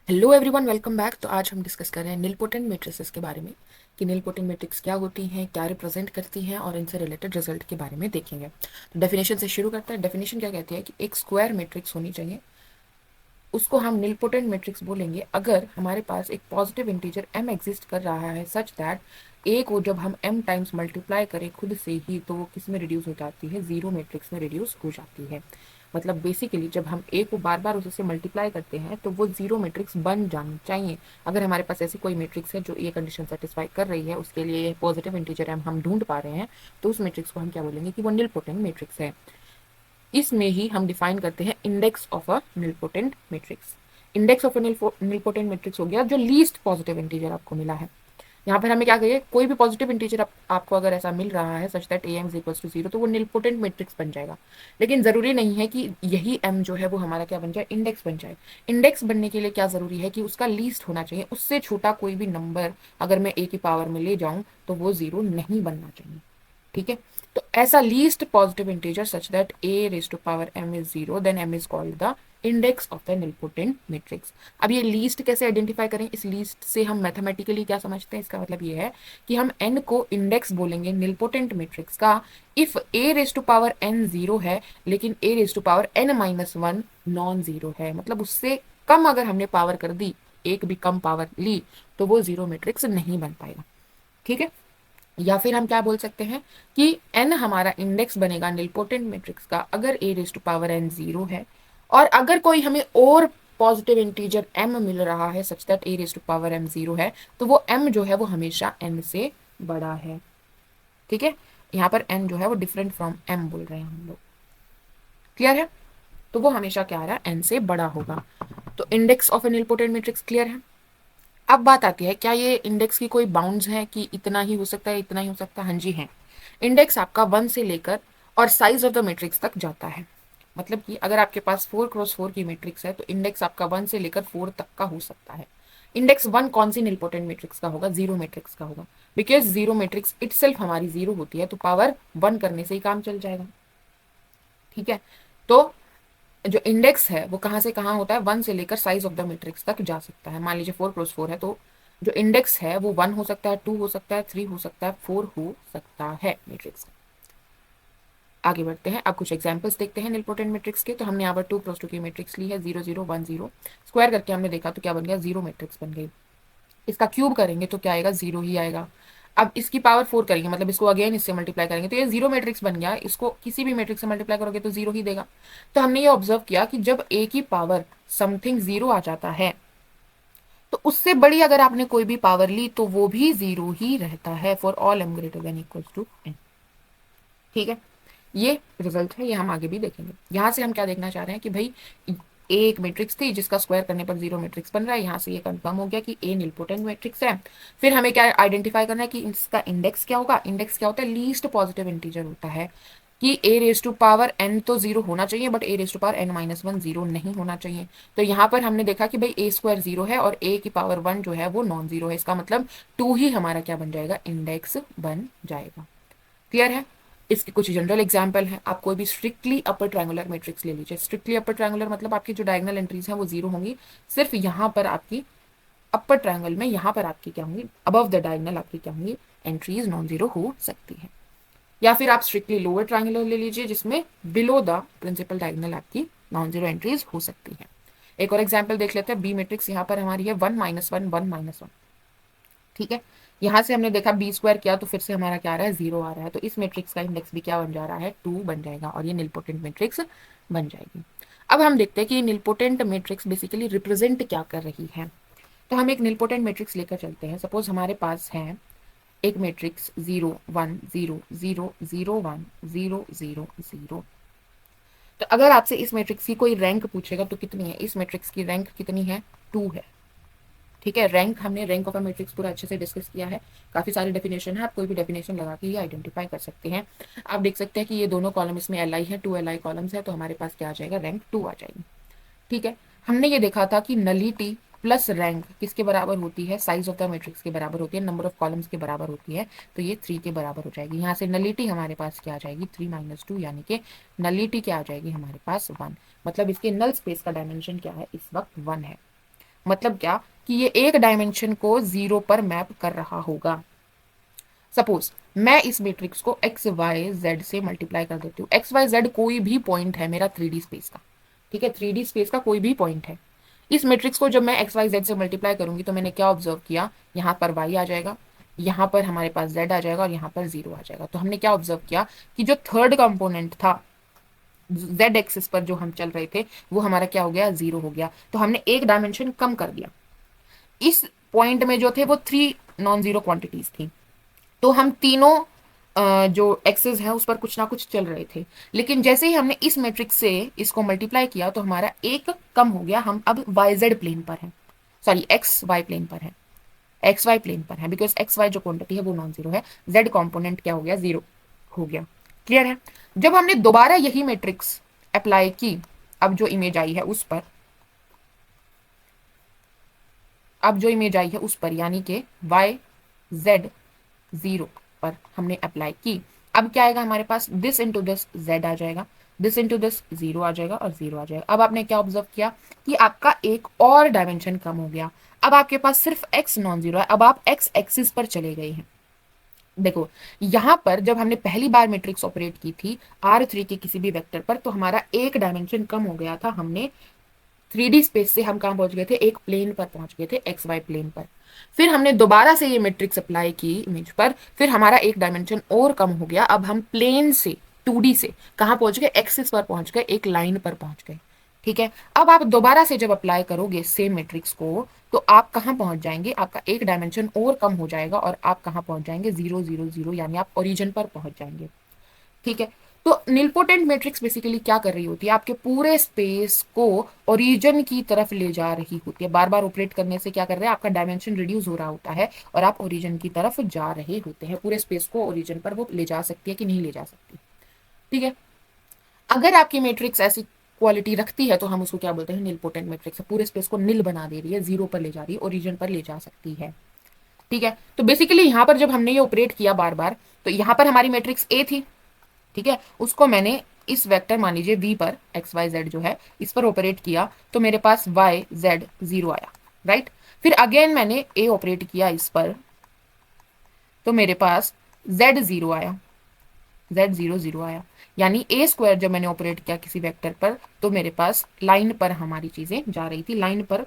Hello everyone, welcome back. तो आज हम डिस्कस कर रहे हैं निलपोटेंट मैट्रिसेस के बारे में कि निलपोटेंट मैट्रिक्स क्या होती हैं, क्या रिप्रेजेंट करती हैं और इनसे रिलेटेड रिजल्ट के बारे में देखेंगे। तो डेफिनेशन से शुरू करते हैं। डेफिनेशन क्या कहती है कि एक स्क्वायर मैट्रिक्स होनी चाहिए, उसको हम निलपोटेंट मैट्रिक्स बोलेंगे अगर हमारे पास एक पॉजिटिव इंटीजर m एग्जिस्ट कर रहा है सच दैट a को जब हम m टाइम्स मल्टीप्लाई करें खुद से ही तो वो किस में रिड्यूस हो जाती है, जीरो मैट्रिक्स में रिड्यूस हो जाती है। मतलब बेसिकली जब हम a को बार बार उससे मल्टीप्लाई करते हैं तो वो जीरो मैट्रिक्स बन जानी चाहिए। अगर हमारे पास ऐसी कोई मैट्रिक्स है जो ये कंडीशन सेटिस्फाई कर रही है, उसके लिए पॉजिटिव इंटीजर हम ढूंढ पा रहे हैं, तो उस मैट्रिक्स को हम क्या बोलेंगे कि वो निलपोटेंट मैट्रिक्स है। इसमें ही हम डिफाइन करते हैं index of a nilpotent matrix. Index of a nilpotent matrix हो गया जो लीस्ट पॉजिटिव इंटीजर आपको मिला है। यहाँ पर हमें क्या कहिए, कोई भी पॉजिटिव इंटीजर आपको अगर ऐसा मिल रहा है such that am is equal to zero, तो वो निलपोटेंट मैट्रिक्स बन जाएगा। लेकिन जरूरी नहीं है कि यही m जो है वो हमारा क्या बन जाए, इंडेक्स बन जाए। इंडेक्स बनने के लिए क्या जरूरी है कि उसका लीस्ट होना चाहिए, उससे छोटा कोई भी नंबर अगर मैं a की पावर में ले जाऊं तो वो जीरो नहीं बनना चाहिए। ठीक है, तो ऐसा least positive integer such that a raise to power m is zero, then m is called the index of the nilpotent matrix. अब ये लीस्ट कैसे आइडेंटिफाई करें, इस लीस्ट से हम मैथमेटिकली क्या समझते हैं, इसका मतलब ये है कि हम n को इंडेक्स बोलेंगे निलपोटेंट मैट्रिक्स का if a raise to power n zero है लेकिन a raise to power n minus one non zero है। मतलब उससे कम अगर हमने पावर कर दी, एक भी कम पावर ली, तो वो जीरो मैट्रिक्स नहीं बन पाएगा। ठीक है, या फिर हम क्या बोल सकते हैं कि n हमारा इंडेक्स बनेगा निलपोटेंट मैट्रिक्स का अगर a raise to power n zero है और अगर कोई हमें और पॉजिटिव इंटीजर m मिल रहा है such that a raise to power m zero है, तो वो m जो है वो हमेशा n से बड़ा है। ठीक है, यहाँ पर n जो है वो डिफरेंट फ्रॉम m बोल रहे हैं हम लोग। क्लियर है, तो वो हमेशा क्या आ रहा है, n से बड़ा होगा। तो index of A nilpotent matrix clear है। अब बात आती है, क्या ये इंडेक्स की कोई बाउंड्स है कि इतना ही हो सकता है, इतना ही हो सकता है? हाँ जी है। इंडेक्स आपका वन से लेकर और साइज ऑफ द मैट्रिक्स तक जाता है। मतलब कि अगर आपके पास 4x4 की मैट्रिक्स है तो इंडेक्स आपका वन से लेकर 4 तक का हो सकता है। इंडेक्स वन कौन सी निलपोटेंट मैट्रिक्स का होगा, जीरो मैट्रिक्स का होगा, बिकॉज जीरो मैट्रिक्स इटसेल्फ हमारी जीरो होती है, तो पावर वन करने से ही काम चल जाएगा। ठीक है, तो जो इंडेक्स है वो कहाँ से कहाँ होता है, वन से लेकर साइज ऑफ द मैट्रिक्स तक जा सकता है। मान लीजिए 4x4 है तो जो इंडेक्स है वो वन हो सकता है, टू हो सकता है, थ्री हो सकता है, फोर हो सकता है मैट्रिक्स। आगे बढ़ते हैं, अब कुछ एग्जांपल्स देखते हैं निलपोटेंट मैट्रिक्स के। तो हमने यहाँ पर 2x2 की मैट्रिक्स ली है, 0 0 1 0। स्क्वायर करके हमने देखा तो क्या बन गया, जीरो मैट्रिक्स बन गई। इसका क्यूब करेंगे तो क्या आएगा, जीरो ही आएगा। अब इसकी पावर 4 करेंगे, मतलब इसको अगेन इससे मल्टीप्लाई करेंगे तो ये जीरो मैट्रिक्स बन गया। इसको किसी भी मैट्रिक्स से मल्टीप्लाई करोगे तो जीरो ही देगा। तो हमने ये ऑब्जर्व किया कि जब ए की पावर समथिंग जीरो आ जाता है तो उससे बड़ी अगर आपने कोई भी पावर ली तो वो भी जीरो ही रहता है for all M greater than equal to N. ठीक है, ये रिजल्ट है, ये हम आगे भी देखेंगे। यहां से हम क्या देखना चाह रहे हैं कि भाई एक मैट्रिक्स थी जिसका स्क्वायर करने पर जीरो मैट्रिक्स बन रहा है, यहाँ से ये कंफर्म हो गया कि ए निलपोटेंट मैट्रिक्स है। फिर हमें क्या आइडेंटिफाई करना है कि इसका इंडेक्स क्या होगा। इंडेक्स क्या होता है, लीस्ट पॉजिटिव इंटीजर होता है कि A raise to power N तो जीरो होना चाहिए but A raise to power N minus one zero नहीं होना चाहिए। तो यहाँ पर हमने देखा कि भाई ए स्क्वायर जीरो है और ए की पावर वन जो है वो नॉन जीरो है, इसका मतलब टू ही हमारा क्या बन जाएगा, इंडेक्स बन जाएगा। क्लियर है। इसके कुछ जनरल एग्जाम्पल हैं। आप कोई भी स्ट्रिक्टली अपर ट्रायंगुलर मैट्रिक्स ले लीजिए। स्ट्रिक्टली अपर ट्रायंगुलर मतलब आपकी जो डायगोनल एंट्रीज हैं वो जीरो होंगी, सिर्फ यहाँ पर आपकी अपर ट्रायंगल में यहाँ पर आपकी क्या होंगी, अबव द डायगोनल आपकी क्या होंगी, एंट्रीज नॉन जीरो हो सकती है। या फिर आप स्ट्रिक्टली लोअर ट्रायंगुलर ले लीजिए जिसमें बिलो द प्रिंसिपल डायगोनल आपकी नॉन जीरो एंट्रीज हो सकती है। एक और एग्जाम्पल देख लेते हैं। बी मैट्रिक्स यहाँ पर हमारी है one minus one one minus one. ठीक है, यहाँ से हमने देखा बी स्क्वायर किया तो फिर से हमारा क्या आ रहा है, जीरो आ रहा है, तो इस मैट्रिक्स का इंडेक्स भी क्या बन जा रहा है, टू बन जाएगा और ये निलपोटेंट मैट्रिक्स बन जाएगी। अब हम देखते हैं कि निलपोटेंट मैट्रिक्स बेसिकली रिप्रेजेंट क्या कर रही है। तो हम एक निलपोटेंट मैट्रिक्स लेकर चलते हैं। सपोज हमारे पास है एक मैट्रिक्स 0 1 0 0 0 1 0 0 0। तो अगर आपसे इस मैट्रिक्स की कोई रैंक पूछेगा तो कितनी है, इस मैट्रिक्स की रैंक कितनी है, टू है। ठीक है, रैंक हमने रैंक ऑफ अ मैट्रिक्स पूरा अच्छे से डिस्कस किया है। काफी सारे डेफिनेशन है, आप कोई भी डेफिनेशन लगा के ये आइडेंटिफाई कर सकते हैं। आप देख सकते हैं कि ये दोनों कॉलम इसमें एल आई है, टू एल आई कॉलम्स है, तो हमारे पास क्या आ जाएगा, रैंक टू आ जाएगी। ठीक है, हमने ये देखा था कि नलिटी प्लस रैंक किसके बराबर होती है, साइज ऑफ द मैट्रिक्स के बराबर होती है, नंबर ऑफ कॉलम्स के बराबर होती है, तो ये थ्री के बराबर हो जाएगी। यहाँ से नलिटी हमारे पास क्या आ जाएगी, थ्री माइनस टू, यानी कि नलिटी क्या आ जाएगी हमारे पास वन। मतलब इसके नल स्पेस का डायमेंशन क्या है, इस वक्त वन है। मतलब क्या कि ये एक डायमेंशन को जीरो पर मैप कर रहा होगा। सपोज मैं इस मैट्रिक्स को एक्स वाई जेड से मल्टीप्लाई कर देती हूँ। एक्स वाई जेड कोई भी पॉइंट है मेरा 3D स्पेस का, ठीक है, 3D स्पेस का कोई भी पॉइंट है। इस मैट्रिक्स को जब मैं एक्स वाई जेड से मल्टीप्लाई करूंगी तो मैंने क्या ऑब्जर्व किया, यहाँ पर वाई आ जाएगा, यहाँ पर हमारे पास जेड आ जाएगा और यहाँ पर जीरो आ जाएगा। तो हमने क्या ऑब्जर्व किया कि जो थर्ड कंपोनेंट था जेड एक्सिस पर जो हम चल रहे थे वो हमारा क्या हो गया, जीरो हो गया। तो हमने एक डायमेंशन कम कर दिया। इस पॉइंट में जो थे वो 3 नॉन जीरो क्वांटिटीज थी, तो हम तीनों जो एक्सेस हैं उस पर कुछ ना कुछ चल रहे थे। लेकिन जैसे ही हमने इस मैट्रिक्स से इसको मल्टीप्लाई किया तो हमारा एक कम हो गया, हम अब वाई जेड प्लेन पर हैं, सॉरी एक्स वाई प्लेन पर है, एक्स वाई प्लेन पर है, बिकॉज एक्स वाई जो क्वांटिटी है वो नॉन जीरो है, जेड कॉम्पोनेंट क्या हो गया, जीरो हो गया। क्लियर है। जब हमने दोबारा यही मैट्रिक्स अप्लाई की, अब जो इमेज आई है उस पर, अब जो इमेज आई है उस पर यानी कि वाई जेड जीरो पर हमने अप्लाई की, अब क्या आएगा हमारे पास, दिस इंटू दिस जेड आ जाएगा, दिस इंटू दिस जीरो आ जाएगा और जीरो आ जाएगा। अब आपने क्या ऑब्जर्व किया कि आपका एक और डायमेंशन कम हो गया। अब आपके पास सिर्फ एक्स नॉन जीरो है, अब आप एक्स एक्सिस पर चले गए हैं। देखो यहां पर जब हमने पहली बार मैट्रिक्स ऑपरेट की थी R3 के किसी भी वेक्टर पर, तो हमारा एक डायमेंशन कम हो गया था, हमने 3D स्पेस से हम कहां पहुंच गए थे, एक प्लेन पर पहुंच गए थे, एक्स वाई प्लेन पर। फिर हमने दोबारा से ये मैट्रिक्स अप्लाई की इमेज पर, फिर हमारा एक डायमेंशन और कम हो गया, अब हम प्लेन से 2D से कहां पहुंच गए, एक्सिस पर पहुंच गए, एक लाइन पर पहुंच गए। ठीक है। अब आप दोबारा से जब अप्लाई करोगे सेम मैट्रिक्स को तो आप कहां पहुंच जाएंगे, आपका एक डायमेंशन और कम हो जाएगा और आप कहां पहुंच जाएंगे, 0 0 0, यानी आप ओरिजिन पर पहुंच जाएंगे। ठीक है। तो निलपोटेंट मैट्रिक्स बेसिकली क्या कर रही होती है, आपके पूरे स्पेस को ओरिजिन की तरफ ले जा रही होती है। बार बार ऑपरेट करने से क्या कर रहे हैं, आपका डायमेंशन रिड्यूस हो रहा होता है और आप ओरिजिन की तरफ जा रहे होते हैं। पूरे स्पेस को ओरिजिन पर वो ले जा सकती है कि नहीं ले जा सकती। ठीक है। अगर आपकी मैट्रिक्स ऐसी क्वालिटी रखती है तो हम उसको क्या बोलते हैं, निलपोटेंट मैट्रिक्स। पूरे स्पेस को निल बना दे रही है, जीरो पर ले जा रही है, ओरिजिन पर ले जा सकती है। ठीक है। तो बेसिकली यहां पर जब हमने ये ऑपरेट किया बार बार, तो यहां पर हमारी मैट्रिक्स ए थी, ठीक है, उसको मैंने इस वेक्टर मान लीजिए वी पर एक्स वाई जेड जो है इस पर ऑपरेट किया, तो मेरे पास वाई जेड जीरो आया, राइट। फिर अगेन मैंने ए ऑपरेट किया इस पर, तो मेरे पास जेड जीरो आया, जेड जीरो जीरो आया। यानी ए स्क्वायर जब मैंने ऑपरेट किया किसी वेक्टर पर तो मेरे पास लाइन पर हमारी चीजें जा रही थी, लाइन पर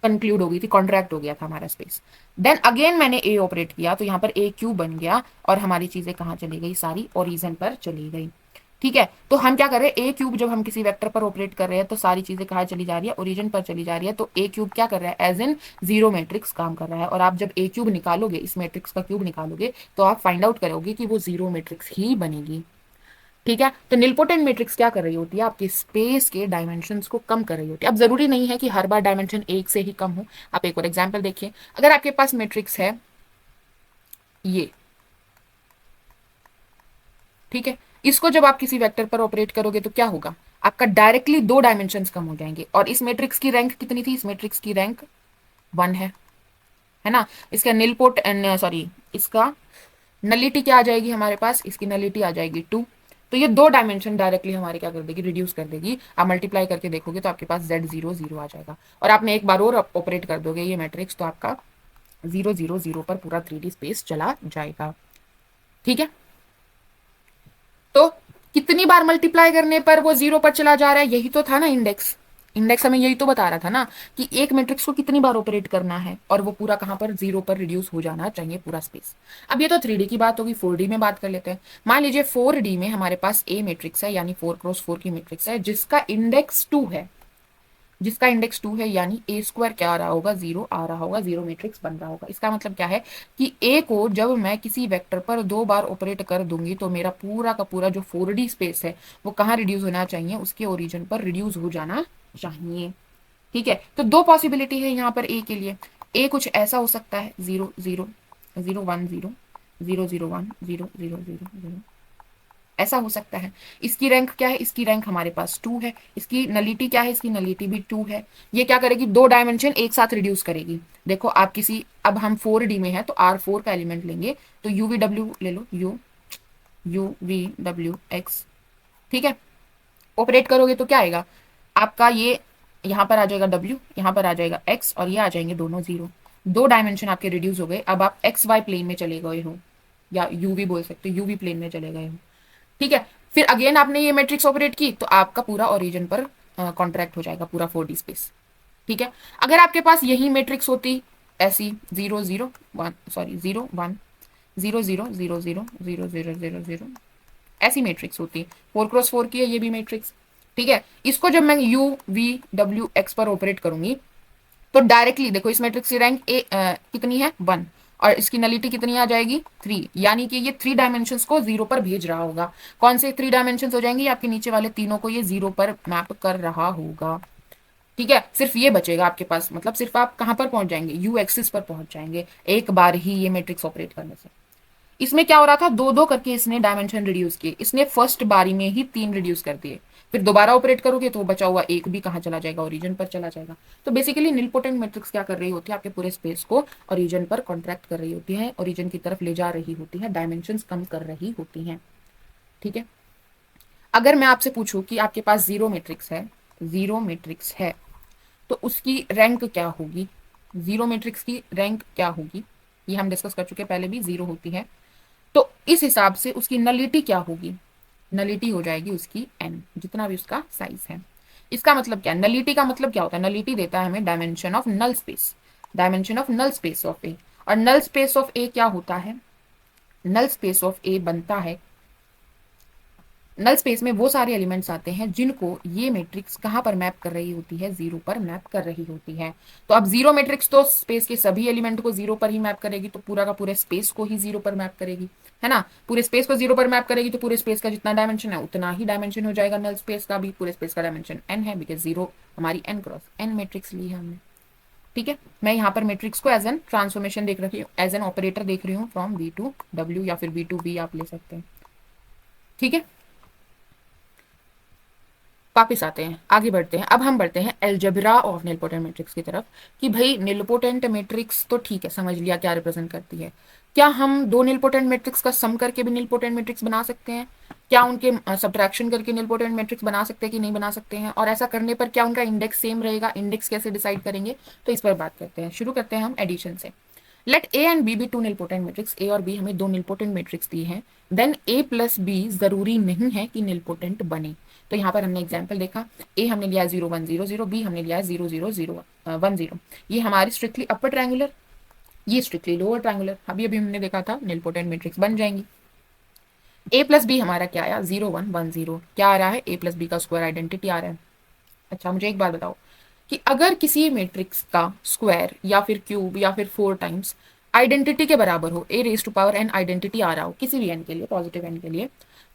कंक्लूड हो गई थी, कॉन्ट्रैक्ट हो गया था हमारा स्पेस। देन अगेन मैंने ए ऑपरेट किया तो यहाँ पर ए क्यूब बन गया और हमारी चीजें कहाँ चली गई, सारी ओरिजिन पर चली गई। ठीक है। तो हम क्या कर रहे हैं, ए क्यूब जब हम किसी वेक्टर पर ऑपरेट कर रहे हैं तो सारी चीजें कहाँ चली जा रही है, ओरिजिन पर चली जा रही है। तो ए क्यूब क्या कर रहा है, एज इन जीरो मैट्रिक्स काम कर रहा है। और आप जब ए क्यूब निकालोगे, इस मैट्रिक्स का क्यूब निकालोगे, तो आप फाइंड आउट करोगे कि वो जीरो मैट्रिक्स ही बनेगी। ठीक है। तो निलपोटेंट मैट्रिक्स क्या कर रही होती है, आपके स्पेस के डायमेंशंस को कम कर रही होती है। अब जरूरी नहीं है कि हर बार डायमेंशन एक से ही कम हो। आप एक और एग्जांपल देखिए, अगर आपके पास मैट्रिक्स है ये, ठीक है, इसको जब आप किसी वेक्टर पर ऑपरेट करोगे तो क्या होगा, आपका डायरेक्टली दो डायमेंशंस कम हो जाएंगे। और इस मैट्रिक्स की रैंक कितनी थी, इस मैट्रिक्स की रैंक 1 है ना। इसका निलपोट सॉरी इसका नलिटी क्या आ जाएगी हमारे पास, इसकी नलिटी आ जाएगी 2। तो ये दो डायमेंशन डायरेक्टली हमारे क्या कर देगी, रिड्यूस कर देगी। आप मल्टीप्लाई करके देखोगे तो आपके पास जेड जीरो जीरो आ जाएगा। और आपने एक बार और ऑपरेट कर दोगे ये मैट्रिक्स तो आपका 0 0 0 पर पूरा 3D स्पेस चला जाएगा। ठीक है। तो कितनी बार मल्टीप्लाई करने पर वो जीरो पर चला जा रहा है, यही तो था ना इंडेक्स। इंडेक्स हमें यही तो बता रहा था ना कि एक मैट्रिक्स को कितनी बार ऑपरेट करना है और वो पूरा कहां पर, जीरो पर रिड्यूस हो जाना चाहिए पूरा स्पेस। अब ये तो 3D की बात होगी, 4D में बात कर लेते हैं। मान लीजिए 4D में हमारे पास ए मैट्रिक्स है, यानी 4 क्रॉस 4 की मैट्रिक्स है जिसका इंडेक्स 2 है, जिसका इंडेक्स 2 है, यानी ए स्क्वायर क्या आ रहा होगा, जीरो आ रहा होगा, जीरो मैट्रिक्स बन रहा होगा। इसका मतलब क्या है कि ए को जब मैं किसी वेक्टर पर दो बार ऑपरेट कर दूंगी तो मेरा पूरा का पूरा जो 4D स्पेस है वो कहाँ रिड्यूस होना चाहिए, उसके ओरिजिन पर रिड्यूस हो जाना चाहिए। ठीक है। तो दो पॉसिबिलिटी है यहाँ पर ए के लिए। ए कुछ ऐसा हो सकता है 0 0 0 1 0 0 0 1 0 0 0 0, ऐसा हो सकता है। इसकी रैंक क्या है, इसकी रैंक हमारे पास 2 है। इसकी नलिटी क्या है, इसकी नलिटी भी 2 है। ये क्या करेगी, दो डायमेंशन एक साथ रिड्यूस करेगी। देखो आप किसी, अब हम 4D में है तो R4 का एलिमेंट लेंगे, तो UVW ले लो, UVW x, ठीक है। ऑपरेट करोगे तो क्या आएगा आपका, ये यहाँ पर आ जाएगा W, यहाँ पर आ जाएगा X और ये आ जाएंगे दोनों जीरो। दो डायमेंशन आपके रिड्यूस हो गए। अब आप XY प्लेन में चले गए हो, या UV बोल सकते हो, UV प्लेन में चले गए हो। ठीक है, फिर अगेन आपने ये मैट्रिक्स ऑपरेट की तो आपका पूरा ओरिजिन पर कॉन्ट्रैक्ट हो जाएगा, पूरा 4D स्पेस। ठीक है, अगर आपके पास यही मैट्रिक्स होती ऐसी 0 0 1, सॉरी 0 1 0 0 0 0 0 0 0 0, ऐसी मैट्रिक्स होती, 4x4 की है ये भी मैट्रिक्स। ठीक है, इसको जब मैं UVWX पर ऑपरेट करूंगी तो डायरेक्टली देखो इस मैट्रिक्स की रैंक कितनी है 1, और इसकी नलिटी कितनी आ जाएगी 3, यानी कि ये 3 डायमेंशंस को 0 पर भेज रहा होगा। कौन से 3 डायमेंशंस हो जाएंगे, आपके नीचे वाले तीनों को ये 0 पर मैप कर रहा होगा। ठीक है, सिर्फ ये बचेगा आपके पास, मतलब सिर्फ आप कहां पर पहुंच जाएंगे, यू एक्सिस पर पहुंच जाएंगे एक बार ही ये मैट्रिक्स ऑपरेट करने से। इसमें क्या हो रहा था, दो दो करके इसने डायमेंशन रिड्यूस किए, इसने फर्स्ट बारी में ही 3 रिड्यूस कर दिए। फिर दोबारा ऑपरेट करोगे तो बचा हुआ एक भी कहाँ चला जाएगा, ओरिजिन पर चला जाएगा। तो बेसिकली निलपोटेंट मैट्रिक्स क्या कर रही होती है, आपके पूरे स्पेस को ओरिजिन पर कॉन्ट्रैक्ट कर रही होती है, ओरिजिन की तरफ ले जा रही होती है, डायमेंशन कम कर रही होती हैं। ठीक है, अगर मैं आपसे पूछूं कि आपके पास जीरो मैट्रिक्स है, जीरो मैट्रिक्स है, तो उसकी रैंक क्या होगी, जीरो मैट्रिक्स की रैंक क्या होगी, ये हम डिस्कस कर चुके हैं पहले भी, जीरो होती है। तो इस हिसाब से उसकी नलिटी क्या होगी, नलिटी हो जाएगी उसकी n, जितना भी उसका साइज है। इसका मतलब क्या, नलिटी का मतलब क्या होता है, नलिटी देता है हमें dimension of null space, dimension of null space of A. और नल स्पेस ऑफ ए क्या होता है, नल स्पेस ऑफ ए बनता है, नल स्पेस में वो सारे एलिमेंट्स आते हैं जिनको ये मैट्रिक्स कहाँ पर मैप कर रही होती है, जीरो पर मैप कर रही होती है। तो अब जीरो मैट्रिक्स तो स्पेस के सभी एलिमेंट को जीरो पर ही मैप करेगी, तो पूरा का पूरे स्पेस को ही जीरो पर मैप करेगी, है ना। पूरे स्पेस को जीरो पर मैप करेगी तो पूरे स्पेस का जितना डायमेंशन है उतना ही डायमेंशन हो जाएगा नल स्पेस का भी। पूरे स्पेस का डायमेंशन n है, बिकॉज जीरो हमारी n क्रॉस n मैट्रिक्स ली है हमने। ठीक है, मैं यहाँ पर मैट्रिक्स को एज एन ट्रांसफॉर्मेशन देख रही हूँ, एज एन ऑपरेटर देख रही हूँ, फ्रॉम V टू W या फिर V टू B आप ले सकते हैं। ठीक है, वापिस आते हैं, आगे बढ़ते हैं। अब हम बढ़ते हैं एल्जेब्रा ऑफ निलपोटेंट मैट्रिक्स की तरफ, कि भाई निलपोटेंट मैट्रिक्स तो ठीक है, समझ लिया क्या रिप्रेजेंट करती है। क्या हम दो निलपोटेंट मैट्रिक्स का सम करके भी निलपोटेंट मैट्रिक्स बना सकते हैं, क्या उनके सब्ट्रैक्शन करके निलपोटेंट मैट्रिक्स बना सकते हैं कि नहीं बना सकते हैं, और ऐसा करने पर क्या उनका इंडेक्स सेम रहेगा, इंडेक्स कैसे डिसाइड करेंगे, तो इस पर बात करते हैं। शुरू करते हैं हम एडिशन से। Let A and B be two nilpotent matrix, A और बी हमें दो निलपोटेंट मैट्रिक्स दी हैं, देन ए प्लस बी जरूरी नहीं है कि निलपोटेंट बने। तो यहाँ पर हमने एग्जाम्पल देखा, ए हमने लिया 0 1 0 0, बी हमने लिया 0 0 0 1 0। ये हमारी स्ट्रिक्टली अपर ट्रायंगुलर, ये स्ट्रिक्टली लोअर ट्रायंगुलर, अभी अभी हमने देखा था निलपोटेंट मैट्रिक्स बन जाएंगी। ए प्लस बी हमारा क्या आया 0 1 1 0, क्या आ रहा है, ए प्लस बी का स्क्वायर आइडेंटिटी आ रहा है। अच्छा मुझे एक बात बताओ कि अगर किसी मैट्रिक्स का स्क्वायर या फिर क्यूब या फिर 4 टाइम्स आइडेंटिटी के बराबर हो, A raise to power n identity आ रहा हो किसी भी एन के लिए, पॉजिटिव एन के लिए,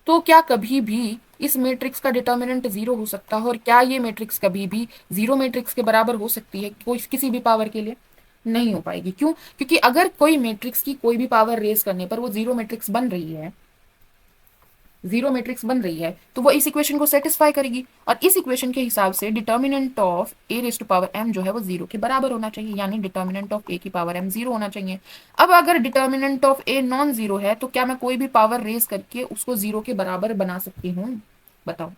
तो क्या कभी भी इस मैट्रिक्स का डिटर्मिनेंट जीरो हो सकता है, और क्या ये मैट्रिक्स कभी भी जीरो मैट्रिक्स के बराबर हो सकती है कोई किसी भी पावर के लिए, नहीं हो पाएगी। क्यों, क्योंकि अगर कोई मैट्रिक्स की कोई भी पावर रेज करने पर वो जीरो मैट्रिक्स बन रही है, जीरो मैट्रिक्स बन रही है, तो वो इस इक्वेशन को सेटिस्फाई करेगी, और इस इक्वेशन के हिसाब से determinant of A raise to power M जो है वो जीरो के बराबर होना चाहिए, यानी डिटर्मिनेंट ऑफ ए की पावर एम जीरो होना चाहिए। अब अगर determinant of a non zero है तो क्या मैं कोई भी पावर रेज करके उसको जीरो के बराबर बना सकती हूँ, बताओ।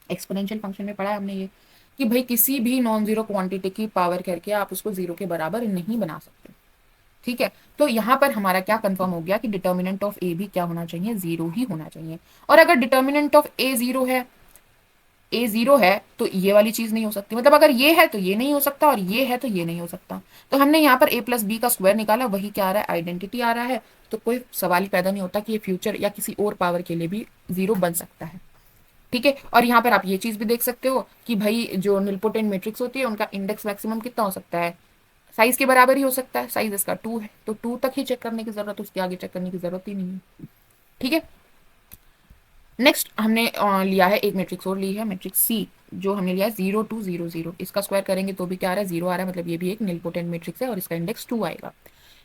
एक्सपोनेंशियल फंक्शन में पढ़ा है हमने ये, कि भाई किसी भी नॉन जीरो क्वांटिटी की पावर करके आप उसको जीरो के बराबर नहीं बना सकते। ठीक है, तो यहां पर हमारा क्या कंफर्म हो गया कि डिटर्मिनेंट ऑफ ए भी क्या होना चाहिए, जीरो ही होना चाहिए। और अगर डिटर्मिनेंट ऑफ ए जीरो है, ए जीरो है, तो ये वाली चीज नहीं हो सकती, मतलब अगर ये है तो ये नहीं हो सकता, और ये है तो ये नहीं हो सकता। तो हमने यहाँ पर ए प्लस बी का स्क्वायर निकाला, वही क्या आ रहा है, आइडेंटिटी आ रहा है। तो कोई सवाल ही पैदा नहीं होता कि ये फ्यूचर या किसी और पावर के लिए भी जीरो बन सकता है। ठीक है, और यहाँ पर आप ये चीज भी देख सकते हो कि भाई जो निलपोटेंट मैट्रिक्स होती है उनका इंडेक्स मैक्सिमम कितना हो सकता है, साइज के बराबर ही हो सकता है, साइज इसका 2 है, तो 2 तक ही चेक करने की जरूरत, उसके आगे चेक करने की जरूरत ही नहीं है। ठीक है, नेक्स्ट हमने लिया है एक मैट्रिक्स और ली है, मैट्रिक्स सी, जो हमने लिया है 0 2 0 0, इसका स्क्वायर करेंगे तो भी क्या आ रहा है, जीरो आ रहा है, मतलब ये भी एक निलपोटेंट मैट्रिक्स है और इसका इंडेक्स 2 आएगा।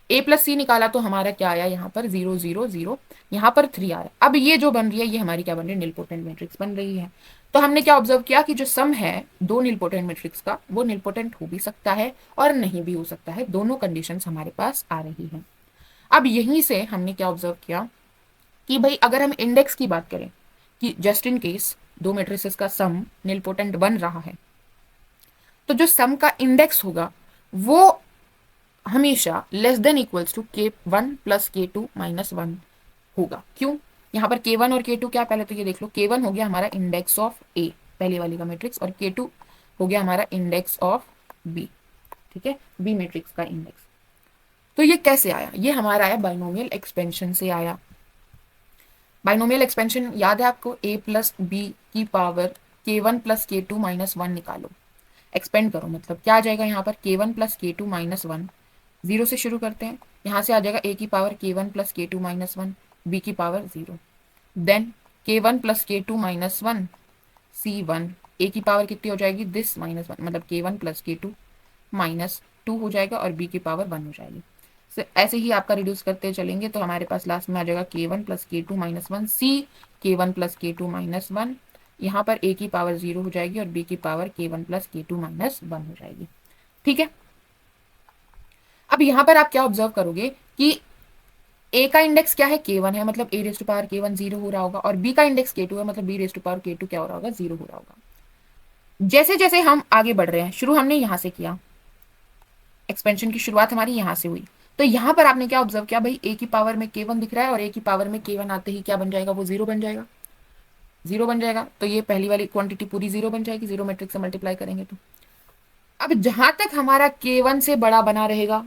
ए प्लस सी निकाला तो हमारा क्या आया, यहाँ पर 0 0 0, यहाँ पर 3 आ रहा है। अब ये जो बन रही है ये हमारी क्या बन रही है, निलपोटेंट मैट्रिक्स बन रही है। तो हमने क्या ऑब्जर्व किया कि जो सम है दो निलपोटेंट मैट्रिक्स का, वो निलपोटेंट हो भी सकता है और नहीं भी हो सकता है, दोनों कंडीशंस हमारे पास आ रही हैं। अब यहीं से हमने क्या ऑब्जर्व किया कि भाई अगर हम इंडेक्स की बात करें, कि जस्ट इन केस दो मैट्रिसेस का सम निलपोटेंट बन रहा है, तो जो सम का इंडेक्स होगा वो हमेशा less than equals to K1 plus K2 minus 1 होगा। क्यों? यहाँ पर K1 और K2 क्या, पहले तो ये देख लो, K1 हो गया हमारा इंडेक्स ऑफ A, पहले वाली का मैट्रिक्स, और K2 हो गया हमारा इंडेक्स ऑफ B। ठीक है, B मैट्रिक्स का इंडेक्स। तो ये कैसे आया? ये हमारा आया बाइनोमियल एक्सपेंशन से आया। बाइनोमियल एक्सपेंशन याद है आपको? A प्लस बी की power K1 plus K2 minus 1 निकालो, एक्सपेंड करो, मतलब क्या आ जाएगा यहाँ पर? K1 plus K2 minus 1, zero से शुरू करते हैं, यहाँ से आ जाएगा A की power K1 plus K2 minus 1, B की power 0, then K1 plus K2 minus 1 C1, A की पावर कितनी हो जाएगी? दिस माइनस 1, मतलब K1 प्लस K2 माइनस 2 हो जाएगा और B की पावर 1 हो जाएगी। ऐसे ही आपका रिड्यूस करते चलेंगे तो हमारे पास लास्ट में आ जाएगा K1 plus K2 minus 1 C, K1 plus K2 minus 1, यहाँ पर A की पावर 0 हो जाएगी और B की power K1 plus K2 minus 1 हो जाएगी। ठीक है, अब यहाँ पर आप क्या ऑब्जर्व करोगे कि A का इंडेक्स क्या है? K1 है, मतलब A raise to power K1 0 हो रहा होगा, और B का इंडेक्स K2 है, मतलब B raise to power K2 क्या हो रहा होगा? 0 हो रहा होगा। जैसे जैसे हम आगे बढ़ रहे हैं, शुरू हमने यहाँ से किया, एक्सपेंशन की शुरुआत हमारी यहाँ से हुई, तो यहाँ पर आपने क्या ऑब्जर्व किया भाई? A की पावर में K1 दिख रहा है और A की पावर में K1 आते ही क्या बन जाएगा? वो 0 बन जाएगा, 0 बन जाएगा। तो ये पहली वाली क्वांटिटी पूरी 0 बन जाएगी, 0 मैट्रिक्स से मल्टीप्लाई करेंगे तो। अब जहां तक हमारा K1 से बड़ा बना रहेगा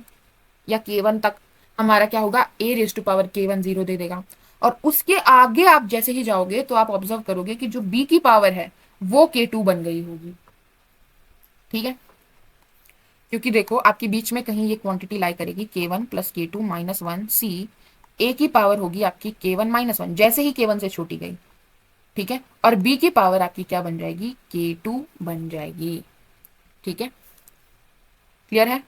या K1 तक हमारा क्या होगा? A raise to power K1 0 दे देगा, और उसके आगे आप जैसे ही जाओगे तो आप ऑब्जर्व करोगे कि जो B की पावर है वो K2 बन गई होगी। ठीक है, क्योंकि देखो आपके बीच में कहीं ये क्वांटिटी लाई करेगी K1 plus K2 minus 1 C, A की पावर होगी आपकी K1 माइनस 1, जैसे ही K1 से छोटी गई। ठीक है, और B की पावर आपकी क्या बन जाएगी? K2 बन जाएगी। ठीक है, क्लियर है?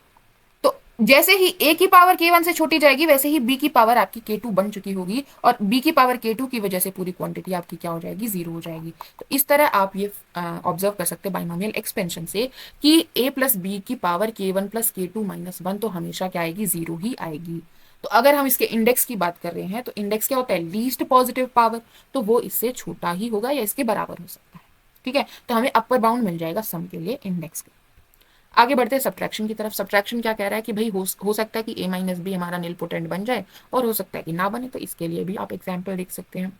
तो जैसे ही A की पावर K1 से छोटी जाएगी वैसे ही B की पावर आपकी K2 बन चुकी होगी, और B की पावर K2 की वजह से पूरी क्वांटिटी आपकी क्या हो जाएगी? 0 हो जाएगी। तो इस तरह आप ये ऑब्जर्व कर सकते हैं बाइनोमियल एक्सपेंशन से कि A प्लस बी की power K1 plus K2 minus 1 तो हमेशा क्या आएगी? 0 ही आएगी। तो अगर हम इसके इंडेक्स की बात कर रहे हैं तो इंडेक्स क्या होता है? लीस्ट पॉजिटिव पावर, तो वो इससे छोटा ही होगा या इसके बराबर हो सकता है। ठीक है, तो हमें अपर बाउंड मिल जाएगा सम के लिए इंडेक्स का। आगे बढ़ते हैं सब्ट्रैक्शन की तरफ। सब्ट्रैक्शन क्या कह रहा है कि भाई हो सकता है कि A माइनस बी हमारा निलपोटेंट बन जाए और हो सकता है कि ना बने, तो इसके लिए भी आप एग्जाम्पल देख सकते हैं।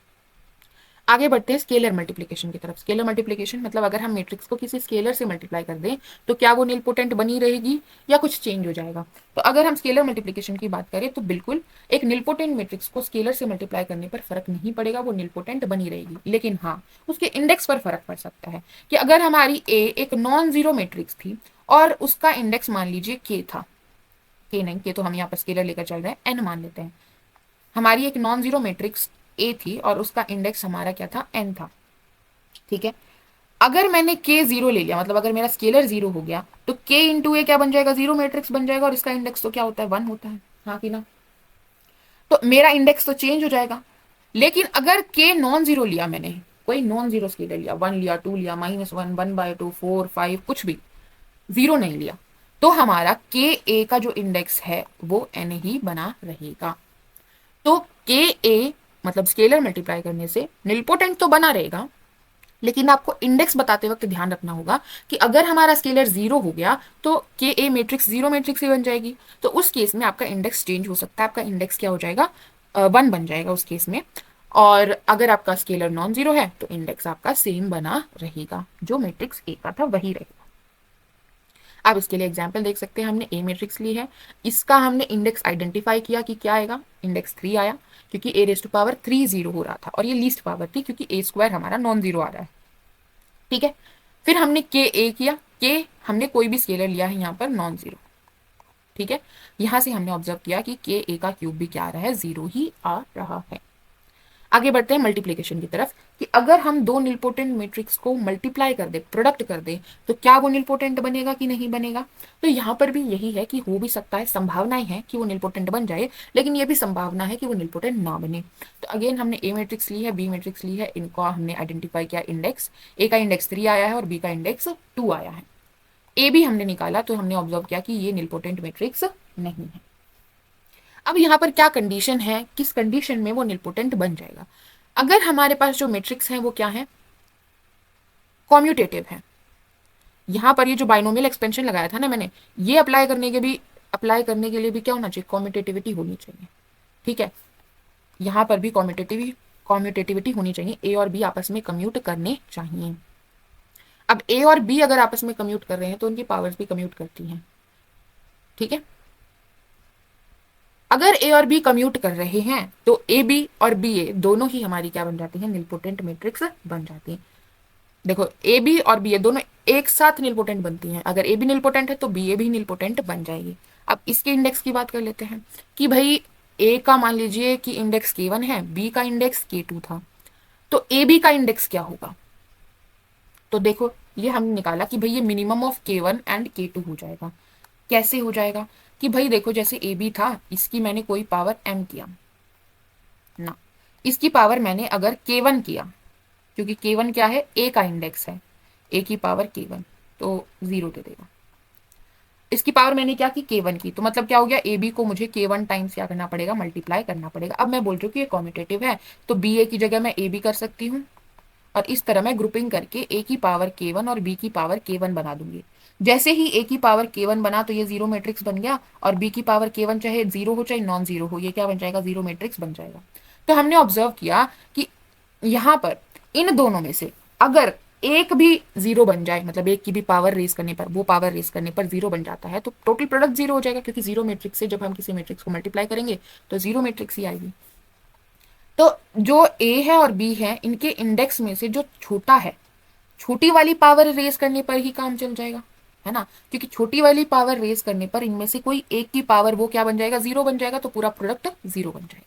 आगे बढ़ते हैं स्केलर मल्टीप्लिकेशन की तरफ। स्केलर मल्टीप्लिकेशन मतलब अगर हम मैट्रिक्स को किसी स्केलर से मल्टीप्लाई कर दें तो क्या वो निलपोटेंट बनी रहेगी या कुछ चेंज हो जाएगा? तो अगर हम स्केलर मल्टीप्लिकेशन की बात करें तो बिल्कुल एक निलपोटेंट मैट्रिक्स को स्केलर से मल्टीप्लाई करने पर फर्क नहीं पड़ेगा, वो निलपोटेंट बनी रहेगी। लेकिन हाँ, उसके इंडेक्स पर फर्क पड़ सकता है कि अगर हमारी A एक नॉन जीरो मैट्रिक्स थी और उसका इंडेक्स मान लीजिए K था, K नहीं, K तो हम यहाँ पर स्केलर लेकर चल रहे हैं, N मान लेते हैं। हमारी एक नॉन जीरो मैट्रिक्स A थी और उसका इंडेक्स हमारा क्या था? N था। ठीक है, अगर मैंने K 0 ले लिया, मतलब अगर मेरा स्केलर 0 हो गया, तो K इंटू ए क्या बन जाएगा? 0 मैट्रिक्स बन जाएगा, और इसका इंडेक्स तो क्या होता है? 1 होता है। हाँ कि ना? तो मेरा इंडेक्स तो चेंज हो जाएगा। लेकिन अगर K नॉन जीरो लिया मैंने, कोई नॉन जीरो स्केलर लिया, 1 लिया, 2 लिया, -1, 1/2, 4, 5, कुछ भी, 0 नहीं लिया, तो हमारा के ए का जो इंडेक्स है वो n ही बना रहेगा। तो के ए मतलब स्केलर मल्टीप्लाई करने से निलपोटेंट तो बना रहेगा, लेकिन आपको इंडेक्स बताते वक्त ध्यान रखना होगा कि अगर हमारा स्केलर 0 हो गया तो के ए मैट्रिक्स 0 मैट्रिक्स ही बन जाएगी। तो उस केस में आपका इंडेक्स चेंज हो सकता है, आपका इंडेक्स क्या हो जाएगा? 1 बन जाएगा उस केस में। और अगर आपका स्केलर नॉन जीरो है तो इंडेक्स आपका सेम बना रहेगा, जो मैट्रिक्स ए का था वही रहेगा। आप इसके लिए एग्जाम्पल देख सकते हैं। हमने ए मैट्रिक्स ली है, इसका हमने इंडेक्स आइडेंटिफाई किया कि क्या आएगा? इंडेक्स 3 आया, क्योंकि ए रेज टू पावर 3 0 हो रहा था, और ये लीस्ट पावर थी क्योंकि ए स्क्वायर हमारा नॉन जीरो आ रहा है। ठीक है, फिर हमने के ए किया, के हमने कोई भी स्केलर लिया है यहाँ पर नॉन जीरो। ठीक है, यहां से हमने ऑब्जर्व किया कि के ए का क्यूब भी क्या आ रहा है? 0 ही आ रहा है। आगे बढ़ते हैं मल्टीप्लिकेशन की तरफ कि अगर हम दो निलपोटेंट मैट्रिक्स को मल्टीप्लाई कर दे, प्रोडक्ट कर दे, तो क्या वो निलपोटेंट बनेगा कि नहीं बनेगा? तो यहाँ पर भी यही है कि हो भी सकता है, संभावनाएं हैं कि वो निलपोटेंट बन जाए, लेकिन ये भी संभावना है कि वो निलपोटेंट ना बने। तो अगेन हमने ए मैट्रिक्स ली है, बी मैट्रिक्स ली है, इनका हमने आइडेंटिफाई किया इंडेक्स। ए का इंडेक्स 3 आया है और बी का इंडेक्स 2 आया है। ए भी हमने निकाला तो हमने ऑब्जर्व किया कि ये निलपोटेंट मैट्रिक्स नहीं है। अब यहाँ पर क्या कंडीशन है, किस कंडीशन में वो निलपोटेंट बन जाएगा? अगर हमारे पास जो मैट्रिक्स है वो क्या है? कॉम्यूटेटिव है। यहाँ पर ये जो बाइनोमियल एक्सपेंशन लगाया था ना मैंने, ये अप्लाई करने के लिए भी क्या होना चाहिए, कॉम्यूटेटिविटी होनी चाहिए। ठीक है, यहाँ पर भी कॉम्यूटेटिविटी होनी चाहिए, ए और बी आपस में कम्यूट करने चाहिए। अब ए और बी अगर आपस में कम्यूट कर रहे हैं तो उनकी पावर्स भी कम्यूट करती हैं। ठीक है, अगर ए और बी कम्यूट कर रहे हैं तो ए बी और बी ए दोनों ही हमारी क्या बन जाती है, निलपोटेंट मैट्रिक्स बन जाती है। देखो ए बी और बी ए दोनों एक साथ निलपोटेंट बनती हैं, अगर ए भी निलपोटेंट है तो बी ए भी निलपोटेंट बन जाएगी। अब इसके इंडेक्स की बात कर लेते हैं कि भाई ए का मान लीजिए कि इंडेक्स K1 है, बी का इंडेक्स K2 था, तो ए बी का इंडेक्स क्या होगा। तो देखो ये हमने निकाला कि भाई ये minimum of K1 and K2 हो जाएगा। कैसे हो जाएगा कि भाई देखो जैसे ए बी था, इसकी मैंने कोई पावर m किया ना, इसकी पावर मैंने अगर K1 किया, क्योंकि K1 क्या है, ए का इंडेक्स है, ए की पावर K1 तो 0 दे देगा। इसकी पावर मैंने क्या की, K1 की, तो मतलब क्या हो गया, ए बी को मुझे K1 टाइम्स क्या करना पड़ेगा, मल्टीप्लाई करना पड़ेगा। अब मैं बोल रही हूँ कि ये कॉम्यूटेटिव है, तो बी ए की जगह मैं ए बी कर सकती हूँ, और इस तरह मैं ग्रुपिंग करके ए की पावर K1 और बी की पावर K1 बना दूंगी। जैसे ही ए की पावर K1 बना तो ये जीरो मैट्रिक्स बन गया, और बी की पावर K1 चाहे जीरो हो चाहे नॉन जीरो हो, ये क्या बन जाएगा, जीरो मैट्रिक्स बन जाएगा। तो हमने ऑब्जर्व किया कि यहाँ पर इन दोनों में से अगर एक भी जीरो बन जाए, मतलब एक की भी पावर रेस करने पर, वो पावर रेस करने पर जीरो बन जाता है, तो टोटल प्रोडक्ट जीरो हो जाएगा, क्योंकि जीरो मैट्रिक्स से जब हम किसी मैट्रिक्स को मल्टीप्लाई करेंगे तो जीरो मैट्रिक्स ही आएगी। तो जो ए है और बी है, इनके इंडेक्स में से जो छोटा है, छोटी वाली पावर रेस करने पर ही काम चल जाएगा, है ना, क्योंकि छोटी वाली पावर रेस करने पर इनमें से कोई एक की पावर वो क्या बन जाएगा, जीरो बन जाएगा, तो पूरा प्रोडक्ट जीरो बन जाएगा।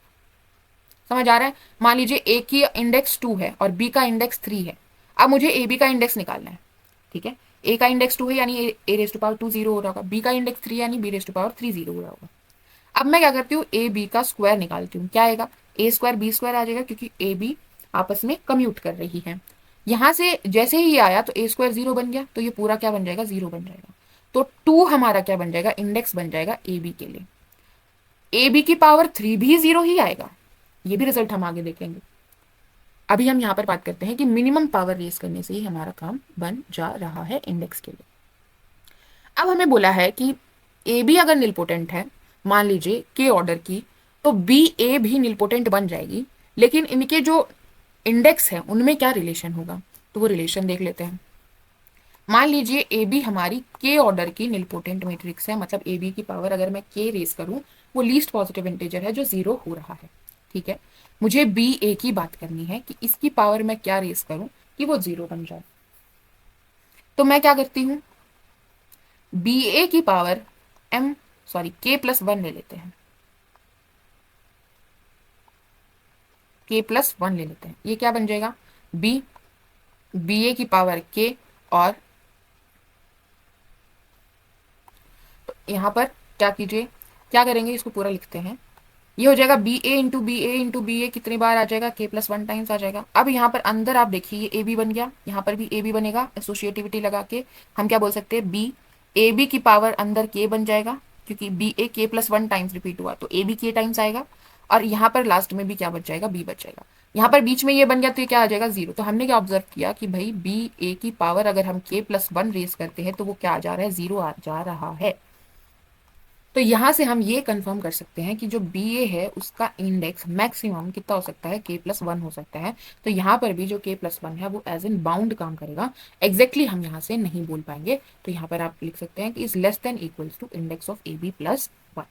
समझ आ रहा है। मान लीजिए ए की इंडेक्स 2 है और बी का इंडेक्स 3 है, अब मुझे ए बी का इंडेक्स निकालना है। ठीक है, ए का इंडेक्स 2 है यानी A raise to power 2 zero हो रहा होगा, बी का इंडेक्स 3 यानी B raise to power 3 zero हो रहा होगा। अब मैं क्या करती हूँ, ए बी का स्क्वायर निकालती हूँ, क्या आएगा, ए स्क्वायर बी स्क्वायर आ जाएगा, क्योंकि ए बी आपस में कम्यूट कर रही है। यहां से जैसे ही ये आया तो ए स्क्वायर जीरो बन गया, तो ये पूरा क्या बन जाएगा, जीरो बन जाएगा। तो 2 हमारा क्या बन जाएगा, इंडेक्स बन जाएगा ए बी के लिए। ए बी की पावर 3 भी जीरो ही आएगा, ये भी रिजल्ट हम आगे देखेंगे। अभी हम यहाँ पर बात करते हैं कि मिनिमम पावर रेस करने से ही हमारा काम बन जा रहा है इंडेक्स के लिए। अब हमें बोला है कि ए बी अगर निलपोटेंट है, मान लीजिए के ऑर्डर की, तो बी ए भी निलपोटेंट बन जाएगी, लेकिन इनके जो इंडेक्स है उनमें क्या रिलेशन होगा, तो वो रिलेशन देख लेते हैं। मान लीजिए ए बी हमारी के ऑर्डर की निलपोटेंट मैट्रिक्स है, मतलब ए बी की पावर अगर मैं के रेस करूं, वो लीस्ट पॉजिटिव इंटीजर है जो जीरो हो रहा है। ठीक है, मुझे बी ए की बात करनी है कि इसकी पावर मैं क्या रेस करूं कि वो जीरो बन जाए। तो मैं क्या करती हूं, बी ए की पावर के प्लस वन ले लेते हैं, के प्लस वन ले लेते हैं, ये क्या बन जाएगा, बी ए की पावर के, और यहां पर क्या कीजिए, क्या करेंगे, इसको पूरा लिखते हैं, ये हो जाएगा बी ए कितनी बार आ जाएगा, के प्लस वन टाइम्स आ जाएगा। अब यहाँ पर अंदर आप देखिए ये ए बी बन गया, यहाँ पर भी ए बी बनेगा, एसोसिएटिविटी लगा के हम क्या बोल सकते हैं, बी ए बी की पावर अंदर के बन जाएगा, क्योंकि बी ए के प्लस वन टाइम्स रिपीट हुआ तो ए बी के टाइम्स आएगा, और यहाँ पर लास्ट में भी क्या बच जाएगा, बी बच जाएगा। यहाँ पर बीच में ये बन गया तो ये क्या आ जाएगा, जीरो। तो हमने क्या ऑब्जर्व किया कि भाई बी ए की पावर अगर हम के प्लस वन रेस करते हैं तो वो क्या आ जा रहा है, जीरो आ जा रहा है। तो यहाँ से हम ये कंफर्म कर सकते हैं कि जो बी ए है उसका इंडेक्स मैक्सिमम कितना हो सकता है, के प्लस वन हो सकता है। तो यहाँ पर भी जो के प्लस वन है वो एज इन बाउंड काम करेगा, एग्जैक्टली हम यहाँ से नहीं बोल पाएंगे। तो यहाँ पर आप लिख सकते हैं कि is less than equals to index of A B plus one.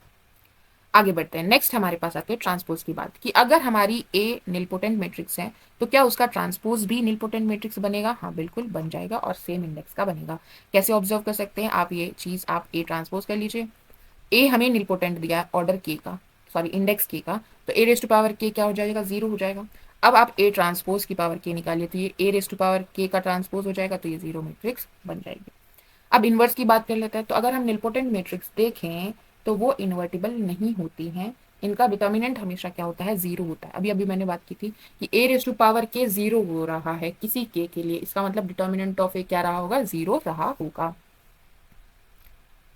आगे बढ़ते हैं, नेक्स्ट हमारे पास आते हैं ट्रांसपोज की बात, कि अगर हमारी ए निलपोटेंट मैट्रिक्स है तो क्या उसका ट्रांसपोज भी निलपोटेंट मैट्रिक्स बनेगा, हाँ बिल्कुल बन जाएगा, और सेम इंडेक्स का बनेगा। कैसे ऑब्जर्व कर सकते हैं आप, ये चीज आप ए ट्रांसपोज कर लीजिए, ए हमें निलपोटेंट दिया है ऑर्डर के का, सॉरी इंडेक्स के का, तो ए रेस टू पावर के क्या हो जाएगा, जीरो हो जाएगा। अब आप ए ट्रांसपोज की पावर के निकालिए, तो ये ए रेस टू पावर के का ट्रांसपोज हो जाएगा, तो ये जीरो मैट्रिक्स बन जाएगी। अब इन्वर्स की बात कर लेते हैं, तो अगर हम निलपोटेंट मैट्रिक्स देखें तो वो इन्वर्टिबल नहीं होती हैं, इनका डिटर्मिनेंट हमेशा क्या होता है, जीरो होता है। अभी अभी मैंने बात की थी कि ए रेस टू पावर के जीरो हो रहा है किसी के लिए, इसका मतलब डिटर्मिनेंट ऑफ ए क्या रहा होगा, जीरो रहा होगा।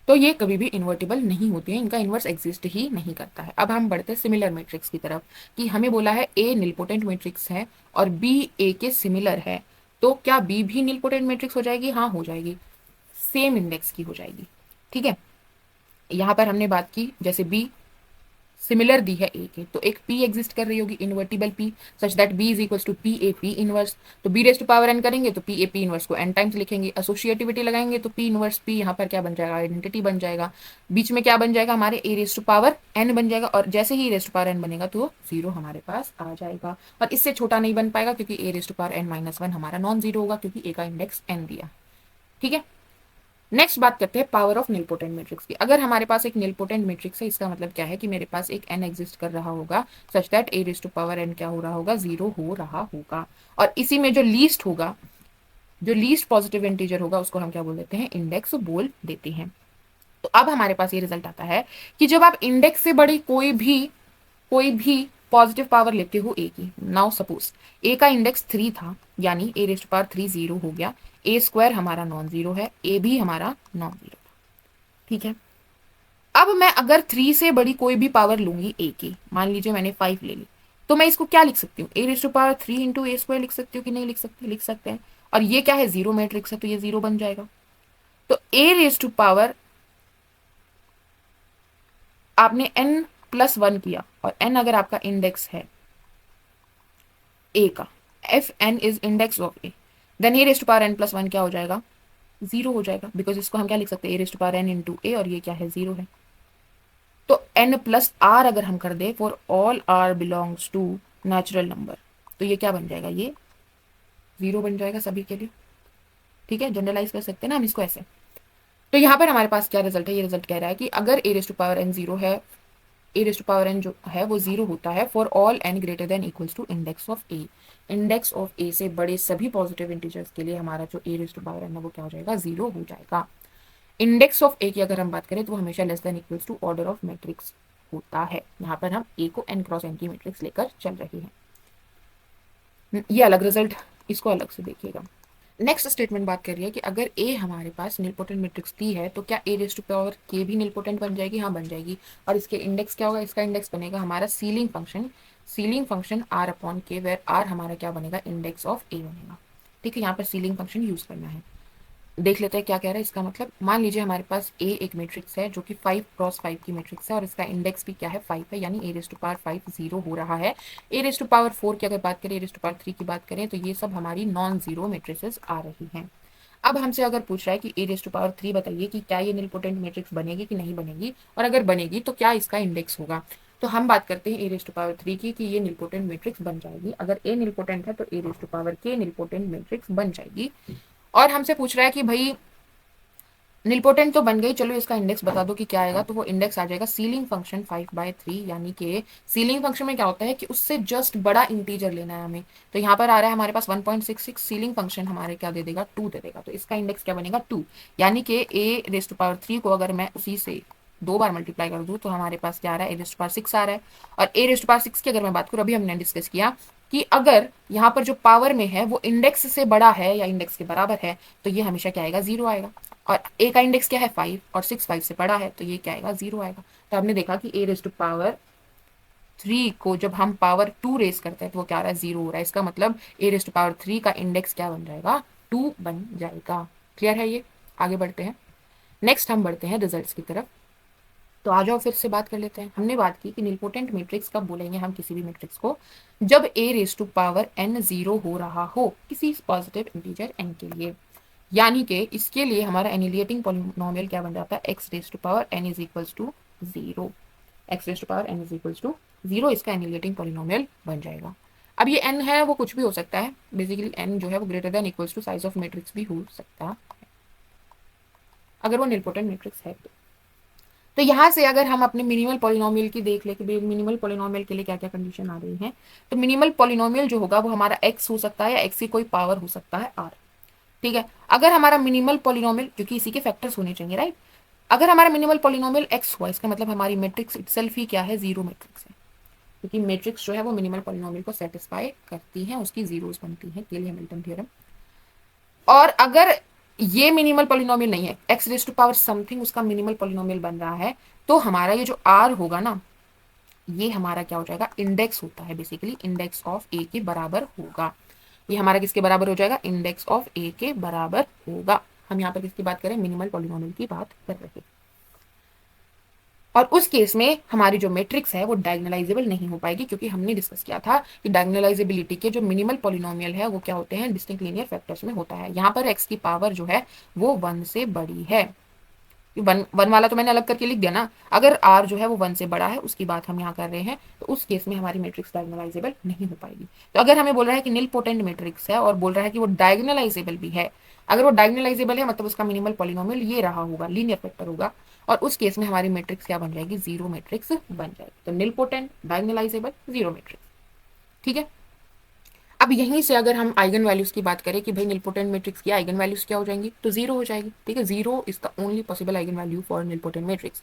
तो ये कभी भी इन्वर्टिबल नहीं होती है, इनका इन्वर्स एग्जिस्ट ही नहीं करता है। अब हम बढ़ते हैं सिमिलर मैट्रिक्स की तरफ, कि हमें बोला है ए निलपोटेंट मैट्रिक्स है और बी ए के सिमिलर है, तो क्या बी भी निलपोटेंट मैट्रिक्स हो जाएगी, हाँ हो जाएगी। सेम इंडेक्स की हो जाएगी। ठीक है, यहाँ पर हमने बात की जैसे बी सिमिलर दी है ए के, तो एक पी एग्जिस्ट कर रही होगी, invertible P, such that B is equals to P A P inverse. तो B raise to power n करेंगे तो पी ए पी इनवर्स को एन टाइम्स लिखेंगे, एसोसिएटिविटी लगाएंगे तो पी इनवर्स पी यहाँ पर क्या बन जाएगा, आइडेंटिटी बन जाएगा। बीच में क्या बन जाएगा, हमारे ए रेज टू पावर एन बन जाएगा, और जैसे ही ए रेज टू पावर एन बनेगा तो जीरो हमारे पास आ जाएगा, और इससे छोटा नहीं बन पाएगा क्योंकि A raise to power N minus one हमारा नॉन जीरो होगा, क्योंकि ए का इंडेक्स एन दिया। ठीक है, नेक्स्ट बात करते हैं पावर ऑफ निलपोटेंट मैट्रिक्स की। अगर हमारे पास एक निलपोटेंट मैट्रिक्स है, इसका मतलब क्या है कि मेरे पास एक n एग्जिस्ट कर रहा होगा such that A raise to power n क्या हो रहा होगा, जीरो हो रहा होगा, और इसी में जो लीस्ट होगा, जो लीस्ट पॉजिटिव इंटीजर होगा उसको हम क्या बोल देते हैं, इंडेक्स बोल देते हैं। तो अब हमारे पास ये रिजल्ट आता है कि जब आप इंडेक्स से बड़ी कोई भी पॉजिटिव पावर लेते हो ए की, नाउ सपोज ए का इंडेक्स 3 था, यानी ए रेज टू पावर 3 जीरो हो गया, ए स्क्वायर हमारा नॉन जीरो है, ए भी हमारा नॉन जीरो। ठीक है, अब मैं अगर 3 से बड़ी कोई भी पावर लूंगी ए की, मान लीजिए मैंने 5 ले ली, तो मैं इसको क्या लिख सकती हूँ, A raise to power 3 into A square लिख सकती हूँ कि नहीं लिख सकती, लिख सकते हैं। और ये क्या है, जीरो मैट्रिक्स है तो ये जीरो बन जाएगा। तो ए रेज टू पावर आपने n प्लस वन किया, और n अगर आपका इंडेक्स है ए का, if N is index of A, then A raise to power n plus one क्या हो जाएगा, जीरो हो जाएगा, बिकॉज इसको हम क्या लिख सकते हैं, A raise to power n into A, और ये क्या है, जीरो है। तो n प्लस आर अगर हम कर दे, for all r belongs to natural number, तो ये क्या बन जाएगा, ये जीरो बन जाएगा सभी के लिए। ठीक है, जनरलाइज कर सकते हैं ना हम इसको ऐसे। तो यहाँ पर हमारे पास क्या रिजल्ट है, ये रिजल्ट कह रहा है कि अगर A raise to power n zero है, A raise to power n जो है वो जीरो होता है for all n greater than equals to index of A. Index of A से बड़े सभी पॉजिटिव इंटीजर्स के लिए हमारा जो A raise to power n है वो क्या हो जाएगा, जीरो हो जाएगा। इंडेक्स ऑफ ए की अगर हम बात करें तो वो हमेशा less than equals to order of matrix होता है। यहाँ पर हम ए को एन क्रॉस एन की मैट्रिक्स लेकर चल रहे हैं। ये अलग रिजल्ट, इसको अलग से देखिएगा। नेक्स्ट स्टेटमेंट बात कर रही है कि अगर ए हमारे पास निलपोटेंट मैट्रिक्स दी है तो क्या ए रेज टू पावर के भी निलपोटेंट बन जाएगी, हाँ बन जाएगी। और इसके इंडेक्स क्या होगा, इसका इंडेक्स बनेगा हमारा सीलिंग फंक्शन आर अपॉन के, वेर आर हमारा क्या बनेगा, इंडेक्स ऑफ ए बनेगा। ठीक है, यहाँ पर सीलिंग फंक्शन यूज करना है। देख लेते हैं क्या कह रहा है इसका मतलब। मान लीजिए हमारे पास ए एक मैट्रिक्स है जो कि 5x5 की मैट्रिक्स है, और इसका इंडेक्स भी क्या है, 5 है, यानी ए रेज टू पावर 5 जीरो हो रहा है। ए रेज टू पावर 4 की अगर बात करें, ए रेज टू पावर 3 की बात करें, तो ये सब हमारी नॉन जीरो मैट्रिसेस आ रही हैं। अब हमसे अगर पूछ रहा है कि ए रेज टू पावर 3 बताइए कि क्या ये निलपोटेंट मैट्रिक्स बनेगी कि नहीं बनेगी, और अगर बनेगी तो क्या इसका इंडेक्स होगा। तो हम बात करते हैं ए रेज टू पावर 3 की कि ये निलपोटेंट मैट्रिक्स बन जाएगी। अगर ए निलपोटेंट है तो ए रेज टू पावर के निलपोटेंट मैट्रिक्स बन जाएगी। और हमसे पूछ रहा है कि भाई निलपोटेंट तो बन गई, चलो इसका इंडेक्स बता दो कि क्या आएगा। तो वो इंडेक्स आ जाएगा सीलिंग फंक्शन 5/3, यानी कि सीलिंग फंक्शन में क्या होता है कि उससे जस्ट बड़ा इंटीजर लेना है हमें। तो यहाँ पर आ रहा है हमारे पास 1.66, सीलिंग फंक्शन हमारे क्या दे देगा, 2 दे देगा, तो इसका इंडेक्स क्या बनेगा, 2। यानी कि ए रेज टू पावर 3 को अगर मैं उसी से 2 बार मल्टीप्लाई कर दूँ तो हमारे पास क्या आ रहा है, ए रेज टू पावर 6 आ रहा है। और ए रेज टू पावर 6 की अगर मैं बात करूँ, अभी हमने डिस्कस किया कि अगर यहाँ पर जो पावर में है वो इंडेक्स से बड़ा है या इंडेक्स के बराबर है, तो ये हमेशा क्या आएगा, जीरो आएगा। और ए का इंडेक्स क्या है, 5, और 6 5 से बड़ा है, तो ये क्या आएगा, जीरो आएगा। तो हमने देखा कि ए रेज टू पावर 3 को जब हम पावर 2 रेज करते हैं तो वो क्या आ रहा है, जीरो हो रहा है। इसका मतलब ए रेज टू पावर 3 का इंडेक्स क्या बन जाएगा, 2 बन जाएगा। क्लियर है ये, आगे बढ़ते हैं। नेक्स्ट हम बढ़ते हैं रिजल्ट्स की तरफ। तो आ जाओ फिर से बात कर लेते हैं। हमने बात की कि निलपोटेंट मैट्रिक्स कब बोलेंगे हम किसी भी मैट्रिक्स को, जब A raise to power n zero हो रहा हो किसी पॉजिटिव इंटीजर एन के लिए। यानी कि इसके लिए हमारा एनिलिएटिंग पॉलिनोमियल क्या बन जाता है, X raise to power N is equals to zero. X raise to power N is equals to zero इसका एनिलिएटिंग पॉलिनोमियल बन जाएगा। अब ये एन है वो कुछ भी हो सकता है, बेसिकली एन जो है वो greater than equals to size of matrix भी हो सकता है अगर वो निलपोटेंट मैट्रिक्स है तो यहाँ से अगर हम अपने मिनिमल पॉलिनोमियल की देख ले कि मिनिमल पॉलिनोमियल के लिए क्या क्या कंडीशन आ रही है, तो मिनिमल पॉलिनोमियल जो होगा वो हमारा एक्स हो सकता है या एक्स की कोई पावर हो सकता है आर। ठीक है, अगर हमारा मिनिमल पॉलिनोमियल, क्योंकि इसी के फैक्टर्स होने चाहिए राइट, अगर हमारा मिनिमल पॉलिनोमियल एक्स हुआ, इसका मतलब हमारी मैट्रिक्स इटसेल्फ ही क्या है, जीरो मैट्रिक्स है, क्योंकि मैट्रिक्स जो है वो मिनिमल पॉलिनोमियल को सेटिस्फाई करती है, उसकी जीरोस बनती है, केली हैमिल्टन थ्योरम। और अगर ये मिनिमल पॉलिनोमियल नहीं है, X raise to power something उसका मिनिमल पॉलिनोमियल बन रहा है, तो हमारा ये जो आर होगा ना, ये हमारा क्या हो जाएगा, इंडेक्स होता है, बेसिकली इंडेक्स ऑफ ए के बराबर होगा। ये हमारा किसके बराबर हो जाएगा, इंडेक्स ऑफ ए के बराबर होगा। हम यहाँ पर किसकी बात करें, मिनिमल पॉलिनोमियल की बात कर रहे हैं। और उस केस में हमारी जो मैट्रिक्स है वो डायगोनलाइजेबल नहीं हो पाएगी, क्योंकि हमने डिस्कस किया था कि डायगोनलाइजेबिलिटी के जो मिनिमल पॉलिनोमियल है वो क्या होते हैं, डिस्टिंक्ट लीनियर फैक्टर्स में होता है। यहाँ पर एक्स की पावर जो है वो 1 से बड़ी है। वन वन वाला तो मैंने अलग करके लिख दिया ना, अगर आर जो है वो 1 से बड़ा है उसकी बात हम यहाँ कर रहे हैं, तो उस केस में हमारी मैट्रिक्स डायगोनलाइजेबल नहीं हो पाएगी। तो अगर हमें बोल रहा है कि निल पोटेंट मैट्रिक्स है और बोल रहा है कि वो डायगोनलाइजेबल भी है, अगर वो डायगोनलाइजेबल है मतलब उसका मिनिमल पॉलिनोमियल ये रहा होगा, लीनियर फैक्टर होगा, और उस केस में हमारी मैट्रिक्स क्या बन जाएगी, जीरो मैट्रिक्स बन जाएगी। तो निल पोटेंट, डायगोनलाइजेबल, जीरो मैट्रिक्स। ठीक है। अब यहीं से अगर हम आइगन वैल्यूज की बात करें कि भाई निलपोटेंट मैट्रिक्स की आइगन वैल्यूज क्या हो जाएंगी, तो जीरो हो जाएगी। ठीक है, zero is the only possible eigen value for nilpotent matrix.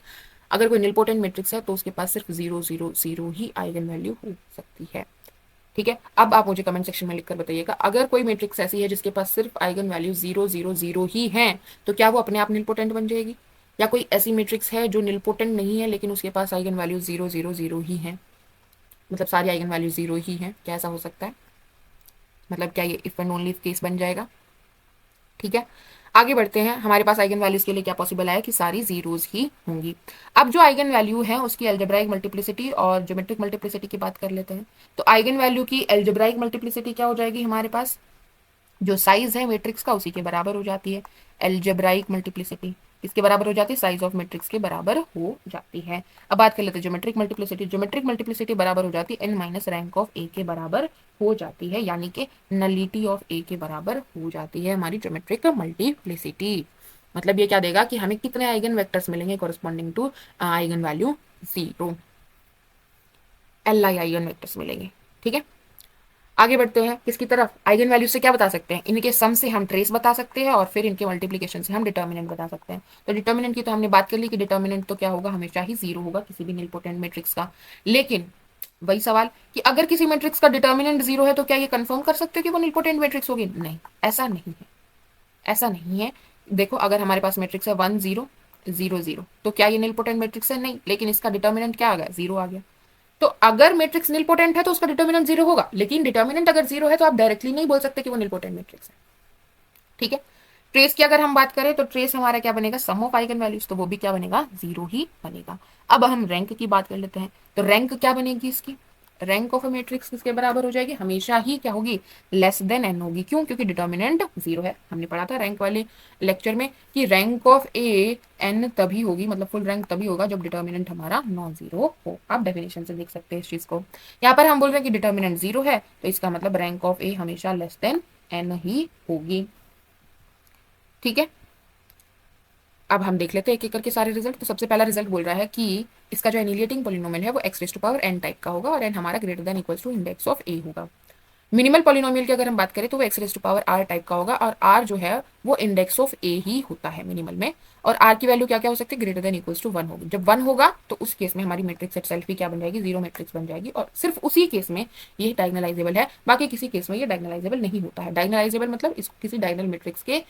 अगर कोई निलपोटेंट मैट्रिक्स है तो उसके पास सिर्फ 0 0 0 ही आइगन वैल्यू हो सकती है। ठीक है, अब आप मुझे कमेंट सेक्शन में लिखकर बताइएगा, अगर कोई मैट्रिक्स ऐसी है जिसके पास सिर्फ आइगन वैल्यू 0 0 0 ही है, तो क्या वो अपने आप निलपोटेंट बन जाएगी? या कोई ऐसी मैट्रिक्स है जो निलपोटेंट नहीं है लेकिन उसके पास आइगन वैल्यू 0 0 0 ही है, मतलब सारी आइगन वैल्यू जीरो ही है, क्या ऐसा हो सकता है? मतलब क्या ये इफ एंड ओनली केस बन जाएगा? ठीक है, आगे बढ़ते हैं। हमारे पास आइगन वैल्यूज के लिए क्या पॉसिबल है कि सारी जीरोज ही होंगी। अब जो आइगन वैल्यू है उसकी एल्जेब्राइक मल्टीप्लिसिटी और ज्योमेट्रिक मल्टीप्लिसिटी की बात कर लेते हैं। तो आइगन वैल्यू की एल्जेब्राइक मल्टीप्लिसिटी क्या हो जाएगी, हमारे पास जो साइज है मैट्रिक्स का उसी के बराबर हो जाती है। एल्जेब्राइक मल्टीप्लिसिटी किसके बराबर हो जाती है, साइज ऑफ मैट्रिक्स के बराबर हो जाती है। अब बात कर लेते हैं ज्योमेट्रिक मल्टीप्लिसिटी। ज्योमेट्रिक मल्टीप्लिसिटी बराबर हो जाती है n माइनस रैंक ऑफ ए के बराबर हो जाती है, यानी कि नलिटी ऑफ ए के बराबर हो जाती है हमारी ज्योमेट्रिक मल्टीप्लिसिटी। मतलब ये क्या देगा कि हमें कितने आइगन वेक्टर्स मिलेंगे corresponding to eigen value 0, Li eigen vectors मिलेंगे। ठीक है, आगे बढ़ते हैं किसकी तरफ, आइगन वैल्यू से क्या बता सकते हैं, इनके सम से हम ट्रेस बता सकते हैं और फिर इनके मल्टीप्लिकेशन से हम डिटर्मिनेंट बता सकते हैं। तो डिटर्मिनेंट की तो हमने बात कर ली कि डिटर्मिनेंट तो क्या होगा, हमेशा ही जीरो होगा किसी भी निलपोटेंट मैट्रिक्स का। लेकिन वही सवाल कि अगर किसी मैट्रिक्स का डिटर्मिनेंट जीरो है तो क्या ये कंफर्म कर सकते हो कि वो निलपोटेंट मैट्रिक्स होगी? नहीं, ऐसा नहीं है, ऐसा नहीं है। देखो, अगर हमारे पास मैट्रिक्स है 1 0 0 0, तो क्या ये निलपोटेंट मैट्रिक्स है? नहीं, लेकिन इसका डिटर्मिनेंट क्या आ गया, जीरो आ गया। तो अगर मैट्रिक्स निलपोटेंट है तो उसका डिटर्मिनेंट जीरो होगा, लेकिन डिटर्मिनेंट अगर जीरो है तो आप डायरेक्टली नहीं बोल सकते कि वो निलपोटेंट मैट्रिक्स है। ठीक है, ट्रेस की अगर हम बात करें तो ट्रेस हमारा क्या बनेगा, सम ऑफ आइगन वैल्यूज, तो वो भी क्या बनेगा, जीरो ही बनेगा। अब हम रैंक की बात कर लेते हैं। तो रैंक क्या बनेगी इसकी, रैंक ऑफ अ मैट्रिक्स किसके बराबर हो जाएगी, हमेशा ही क्या होगी, लेस देन एन होगी। क्यों? क्योंकि डिटर्मिनेंट जीरो है। हमने पढ़ा था रैंक वाले लेक्चर में कि रैंक ऑफ ए एन तभी होगी, मतलब फुल रैंक तभी होगा जब डिटर्मिनेंट हमारा नॉन जीरो हो। आप डेफिनेशन से देख सकते हैं इस चीज को। यहाँ पर हम बोल रहे हैं कि डिटर्मिनेंट जीरो है तो इसका मतलब रैंक ऑफ ए हमेशा लेस देन एन ही होगी। ठीक है, अब हम देख लेते हैं एक एक करके सारे रिजल्ट। तो सबसे पहला रिजल्ट बोल रहा है कि इसका जो एनिलिएटिंग पॉलिनोमियल है वो x raise to power n type का होगा और एन हमारा greater than equals to index of A होगा। मिनिमल पॉलिनोमियल की अगर हम बात करें तो वो x raise to power R type का होगा और आर जो है वो इंडेक्स ऑफ ए ही होता है मिनिमल में। और आर की वैल्यू क्या क्या हो सकती है, ग्रेटर देन इक्वल्स टू 1 होगी। जब 1 होगा तो उस केस में हमारी मैट्रिक्स इटसेल्फ भी क्या बन जाएगी, जीरो मैट्रिक्स बन जाएगी। और सिर्फ उसी केस में ये डायगोनलाइजेबल है, बाकी किसी केस में ये डायगोनलाइजेबल नहीं होता है। डायगोनलाइजेबल मतलब इस किसी डायगोनल मैट्रिक्स के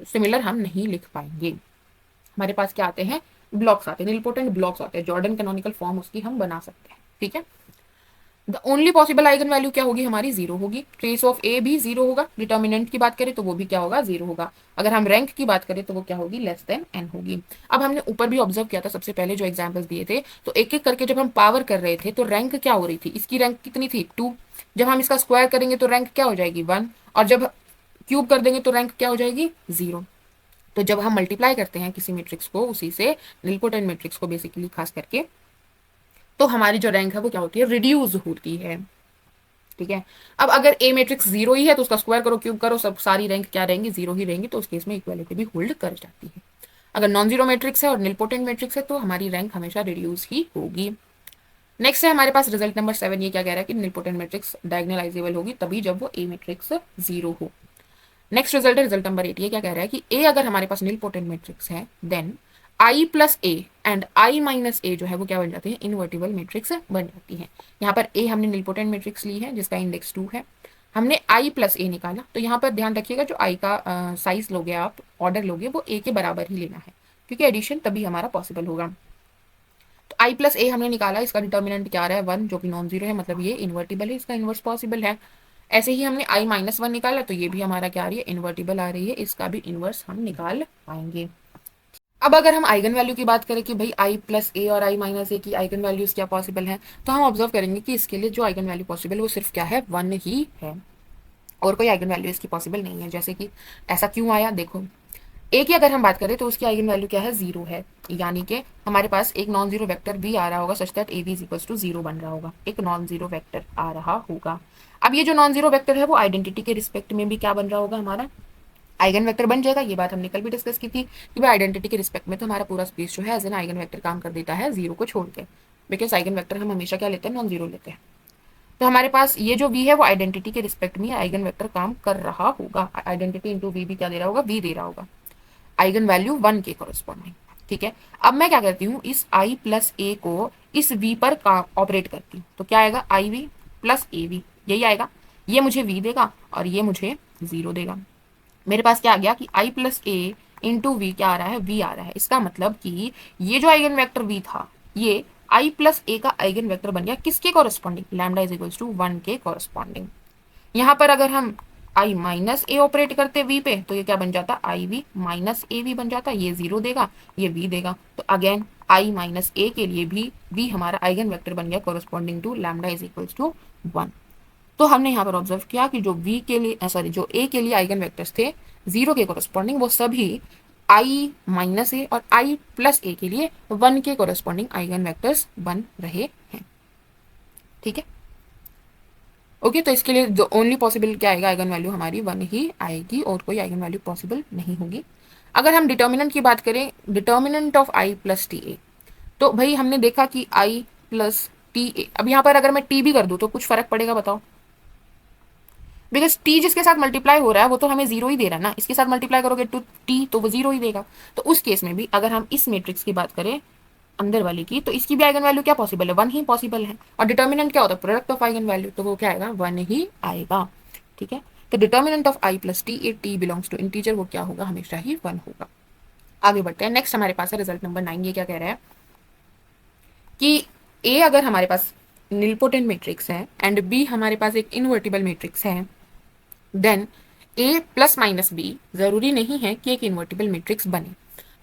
सिमिलर हम नहीं लिख पाएंगे। हमारे पास क्या आते हैं, ब्लॉक्स आते हैं, निलपोटेंट ब्लॉक्स आते हैं, जॉर्डन कैनोनिकल फॉर्म उसकी हम बना सकते हैं। ठीक है, the only possible eigen value क्या होगी, हमारी जीरो होगी। ट्रेस ऑफ ए भी जीरो होगा। डिटर्मिनेंट की बात करें तो वो भी क्या होगा, जीरो होगा। अगर हम रैंक की बात करें तो वो क्या होगी, लेस देन एन होगी। अब हमने ऊपर भी ऑब्जर्व किया था सबसे पहले जो एग्जाम्पल्स दिए थे, तो एक एक करके जब हम पावर कर रहे थे तो रैंक क्या हो रही थी, इसकी रैंक कितनी थी, 2। जब हम इसका स्क्वायर करेंगे तो रैंक क्या हो जाएगी, 1। और जब क्यूब कर देंगे तो रैंक क्या हो जाएगी, 0। तो जब हम मल्टीप्लाई करते हैं किसी मैट्रिक्स को उसी से, निलपोटेंट मैट्रिक्स को बेसिकली खास करके, तो हमारी जो रैंक है वो क्या होती है, रिड्यूस होती है। ठीक है, अब अगर ए मैट्रिक्स जीरो ही है तो उसका स्क्वायर करो, क्यूब करो, सब सारी रैंक क्या रहेंगी, जीरो ही रहेंगी। तो उस केस में इक्वालिटी भी होल्ड कर जाती है। अगर नॉन जीरो मैट्रिक्स है और निलपोटेंट मैट्रिक्स है तो हमारी रैंक हमेशा रिड्यूस ही होगी। नेक्स्ट है हमारे पास रिजल्ट नंबर 7। ये क्या कह रहा है कि निलपोटेंट मैट्रिक्स डायगोनलाइजेबल होगी तभी जब वो ए मैट्रिक्स जीरो हो। नेक्स्ट रिजल्ट है रिजल्ट नंबर 8। ये क्या कह रहा है कि ए अगर हमारे पास निलपोटेंट मैट्रिक्स है then I plus A and I minus A जो है वो क्या बन जाती है, इनवर्टिबल मैट्रिक्स बन जाती है। यहाँ पर ए हमने निलपोटेंट मैट्रिक्स ली है जिसका इंडेक्स 2 है, हमने आई प्लस ए निकाला। तो यहाँ पर ध्यान रखिएगा जो आई का साइज लोगे आप, ऑर्डर लोगे, वो ए के बराबर ही लेना है क्योंकि एडिशन तभी हमारा पॉसिबल होगा। तो आई प्लस ए हमने निकाला, इसका डिटर्मिनेंट क्या आ रहा है, 1, जो कि नॉन जीरो है, मतलब ये इन्वर्टिबल है, इसका इन्वर्स पॉसिबल है। ऐसे ही हमने i माइनस वन निकाला, तो ये भी हमारा क्या आ रही है, इन्वर्टिबल आ रही है, इसका भी इन्वर्स हम निकाल पाएंगे। अब अगर हम आइगन वैल्यू की बात करें कि भाई i प्लस ए और i माइनस ए की आइगन वैल्यूज क्या पॉसिबल है, तो हम ऑब्जर्व करेंगे कि इसके लिए जो आइगन वैल्यू पॉसिबल है वो सिर्फ क्या है, 1 ही है, और कोई आइगन वैल्यू इसकी पॉसिबल नहीं है। जैसे कि ऐसा क्यों आया, देखो ए की अगर हम बात करें तो उसकी आइगन वैल्यू क्या है, 0 है, यानी कि हमारे पास एक नॉन जीरो वेक्टर भी आ रहा होगा such that A B is equals to 0 बन रहा होगा, एक नॉन जीरो वेक्टर आ रहा होगा। अब ये जो नॉन जीरो वेक्टर है वो आइडेंटिटी के रिस्पेक्ट में भी क्या बन रहा होगा, हमारा आइगन वेक्टर बन जाएगा। ये बात हमने कल भी डिस्कस की थी कि भाई आइडेंटिटी के रिस्पेक्ट में तो हमारा पूरा स्पेस जो है एज एन आइगन वेक्टर काम कर देता है 0 को छोड़ के, बिकॉज आइगन वेक्टर हम हमेशा क्या लेते हैं, नॉन जीरो लेते हैं। तो हमारे पास ये जो v है वो आइडेंटिटी के रिस्पेक्ट में आइगन वेक्टर काम कर रहा होगा, आइडेंटिटी इंटू वी भी क्या दे रहा होगा, v दे रहा होगा, आइगन वैल्यू 1 के कॉरेस्पॉन्डिंग। ठीक है, अब मैं क्या करती हूँ, इस i प्लस ए को इस v पर ऑपरेट करती हूँ, तो क्या आएगा, आई वी प्लस ए वी, यही आएगा। ये मुझे v देगा और ये मुझे 0 देगा। मेरे पास क्या आ गया कि i plus A into V क्या आ रहा है, v आ रहा है। इसका मतलब कि ये जो आइगन वेक्टर v था, ये i प्लस ए का आइगन वेक्टर बन गया किसके corresponding, lambda is equals to 1 के कॉरेस्पॉन्डिंग। यहाँ पर अगर हम i माइनस ए ऑपरेट करते v पे, तो ये क्या बन जाता, I V minus A V बन जाता, ये 0 देगा, ये v देगा। तो अगेन i माइनस ए के लिए भी v हमारा आइगन वेक्टर बन गया corresponding to lambda is equals to 1। तो हमने यहाँ पर ऑब्जर्व किया कि जो v के लिए सॉरी जो a के लिए आइगन वेक्टर्स थे 0 के कॉरेस्पॉन्डिंग, वो सभी i माइनस ए और i प्लस ए के लिए 1 के कॉरेस्पॉन्डिंग आइगन वेक्टर्स बन रहे हैं। ठीक है, ओके, तो इसके लिए जो ओनली पॉसिबल क्या आएगा, आइगन वैल्यू हमारी 1 ही आएगी और कोई आइगन वैल्यू पॉसिबल नहीं होगी। अगर हम डिटर्मिनेंट की बात करें, determinant of i plus T ए, तो भाई हमने देखा कि i प्लस टी ए, अब यहाँ पर अगर मैं t भी कर दूँ तो कुछ फर्क पड़ेगा बताओ, बिकॉज टी जिसके साथ मल्टीप्लाई हो रहा है वो तो हमें 0 ही दे रहा है ना, इसके साथ मल्टीप्लाई करोगे टू टी तो वो 0 ही देगा। तो उस केस में भी अगर हम इस मैट्रिक्स की बात करें अंदर वाली की, तो इसकी भी आइगन वैल्यू क्या पॉसिबल है, 1 ही पॉसिबल है। और डिटर्मिनेंट क्या होता है, प्रोडक्ट ऑफ आइगन वैल्यू, तो वो क्या आएगा, 1 ही आएगा। ठीक है, तो determinant of i plus T A, T belongs to integer, वो क्या होगा, हमेशा ही 1 होगा। आगे बढ़ते हैं, नेक्स्ट हमारे पास है रिजल्ट नंबर 9। ये क्या कह रहा है कि ए अगर हमारे पास निलपोटेंट मैट्रिक्स है एंड बी हमारे पास एक इनवर्टिबल मैट्रिक्स है, देन ए प्लस माइनस बी जरूरी नहीं है कि एक इन्वर्टिबल मैट्रिक्स बने।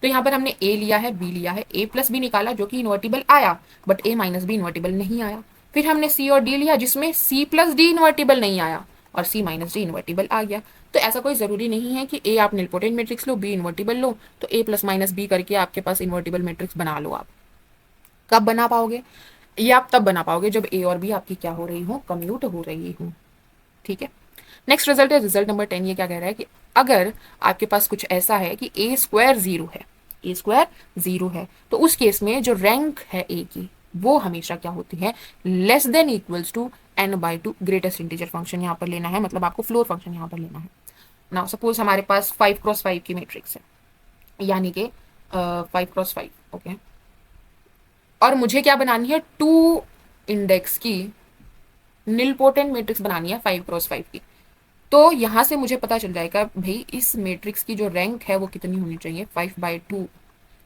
तो यहाँ पर हमने ए लिया है, बी लिया है, ए प्लस बी निकाला जो कि इन्वर्टिबल आया, but A minus B invertible नहीं आया। फिर हमने सी और डी लिया जिसमें सी प्लस डी इन्वर्टिबल नहीं आया और सी माइनस डी इन्वर्टिबल आ गया। तो ऐसा कोई जरूरी नहीं है कि ए आप निलपोटेंट मैट्रिक्स लो, बी इन्वर्टिबल लो, तो ए प्लस माइनस बी करके आपके पास इन्वर्टिबल मैट्रिक्स बना लो। आप कब बना पाओगे, ये आप तब बना पाओगे जब ए और बी आपकी क्या हो रही हो, कम्यूट हो रही हो। ठीक है, नेक्स्ट रिजल्ट है रिजल्ट नंबर 10। ये क्या कह रहा है कि अगर आपके पास कुछ ऐसा है कि ए स्क्वायर 0 है, ए स्क्वायर 0 है, तो उस केस में जो रैंक है ए की वो हमेशा क्या होती है, less than equals to n/2 greatest integer function यहाँ पर लेना है, मतलब आपको फ्लोर फंक्शन यहाँ पर लेना है। नाउ सपोज हमारे पास 5x5 की मैट्रिक्स है, यानी कि 5x5, ओके, और मुझे क्या बनानी है, 2 इंडेक्स की निलपोटेंट मैट्रिक्स बनानी है 5x5 की। तो यहाँ से मुझे पता चल जाएगा भाई इस मैट्रिक्स की जो रैंक है वो कितनी होनी चाहिए, 5/2,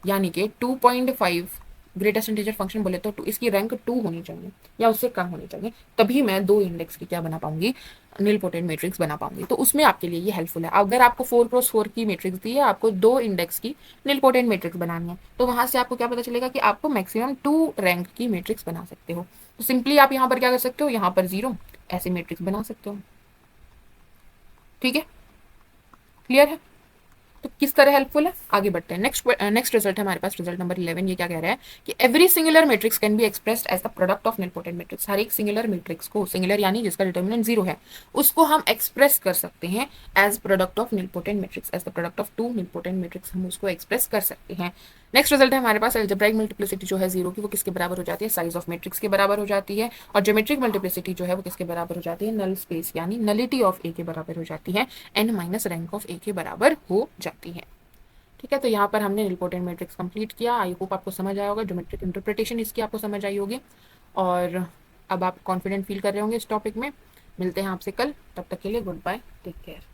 यानी कि 2.5 ग्रेटेस्ट इंटीजर फंक्शन बोले तो इसकी रैंक 2 होनी चाहिए या उससे कम होनी चाहिए, तभी मैं 2 इंडेक्स की क्या बना पाऊंगी, निलपोटेंट मैट्रिक्स बना पाऊंगी। तो उसमें आपके लिए ये हेल्पफुल है। अगर आपको 4x4 की मैट्रिक्स दी है, आपको 2 इंडेक्स की निलपोटेंट मैट्रिक्स बनानी है, तो वहां से आपको क्या पता चलेगा कि आपको मैक्सिमम 2 रैंक की मैट्रिक्स बना सकते हो। तो सिंपली आप यहाँ पर क्या कर सकते हो, यहाँ पर 0 ऐसे मैट्रिक्स बना सकते हो। ठीक है, क्लियर है, तो किस तरह हेल्पफुल है। आगे बढ़ते हैं, नेक्स्ट रिजल्ट है हमारे पास रिजल्ट नंबर 11। ये क्या कह रहा है कि every singular matrix can be expressed as the product of nilpotent matrix. हर एक सिंगुलर मैट्रिक्स को, सिंगुलर यानी जिसका डिटर्मिनेंट 0 है, उसको हम एक्सप्रेस कर सकते हैं as product of nilpotent matrix, as the product of 2 nilpotent matrix हम उसको एक्सप्रेस कर सकते हैं। नेक्स्ट रिजल्ट है हमारे पास अलजेब्राइक मल्टीप्लिसिटी जो है 0 की, वो किसके बराबर हो जाती है, साइज ऑफ मैट्रिक्स के बराबर हो जाती है। और ज्योमेट्रिक मल्टीप्लिसिटी जो है वो किसके बराबर हो जाती है, नल स्पेस यानी नलिटी ऑफ ए के बराबर हो जाती है, n माइनस रैंक ऑफ ए के बराबर हो जाती है। ठीक है, तो यहाँ पर हमने निलपोटेंट मैट्रिक्स कंप्लीट किया। आई होप आपको समझ आया होगा, ज्योमेट्रिक इंटरप्रिटेशन इसकी आपको समझ आई होगी और अब आप कॉन्फिडेंट फील कर रहे होंगे इस टॉपिक में। मिलते हैं आपसे कल, तब तक के लिए गुड बाय, टेक केयर।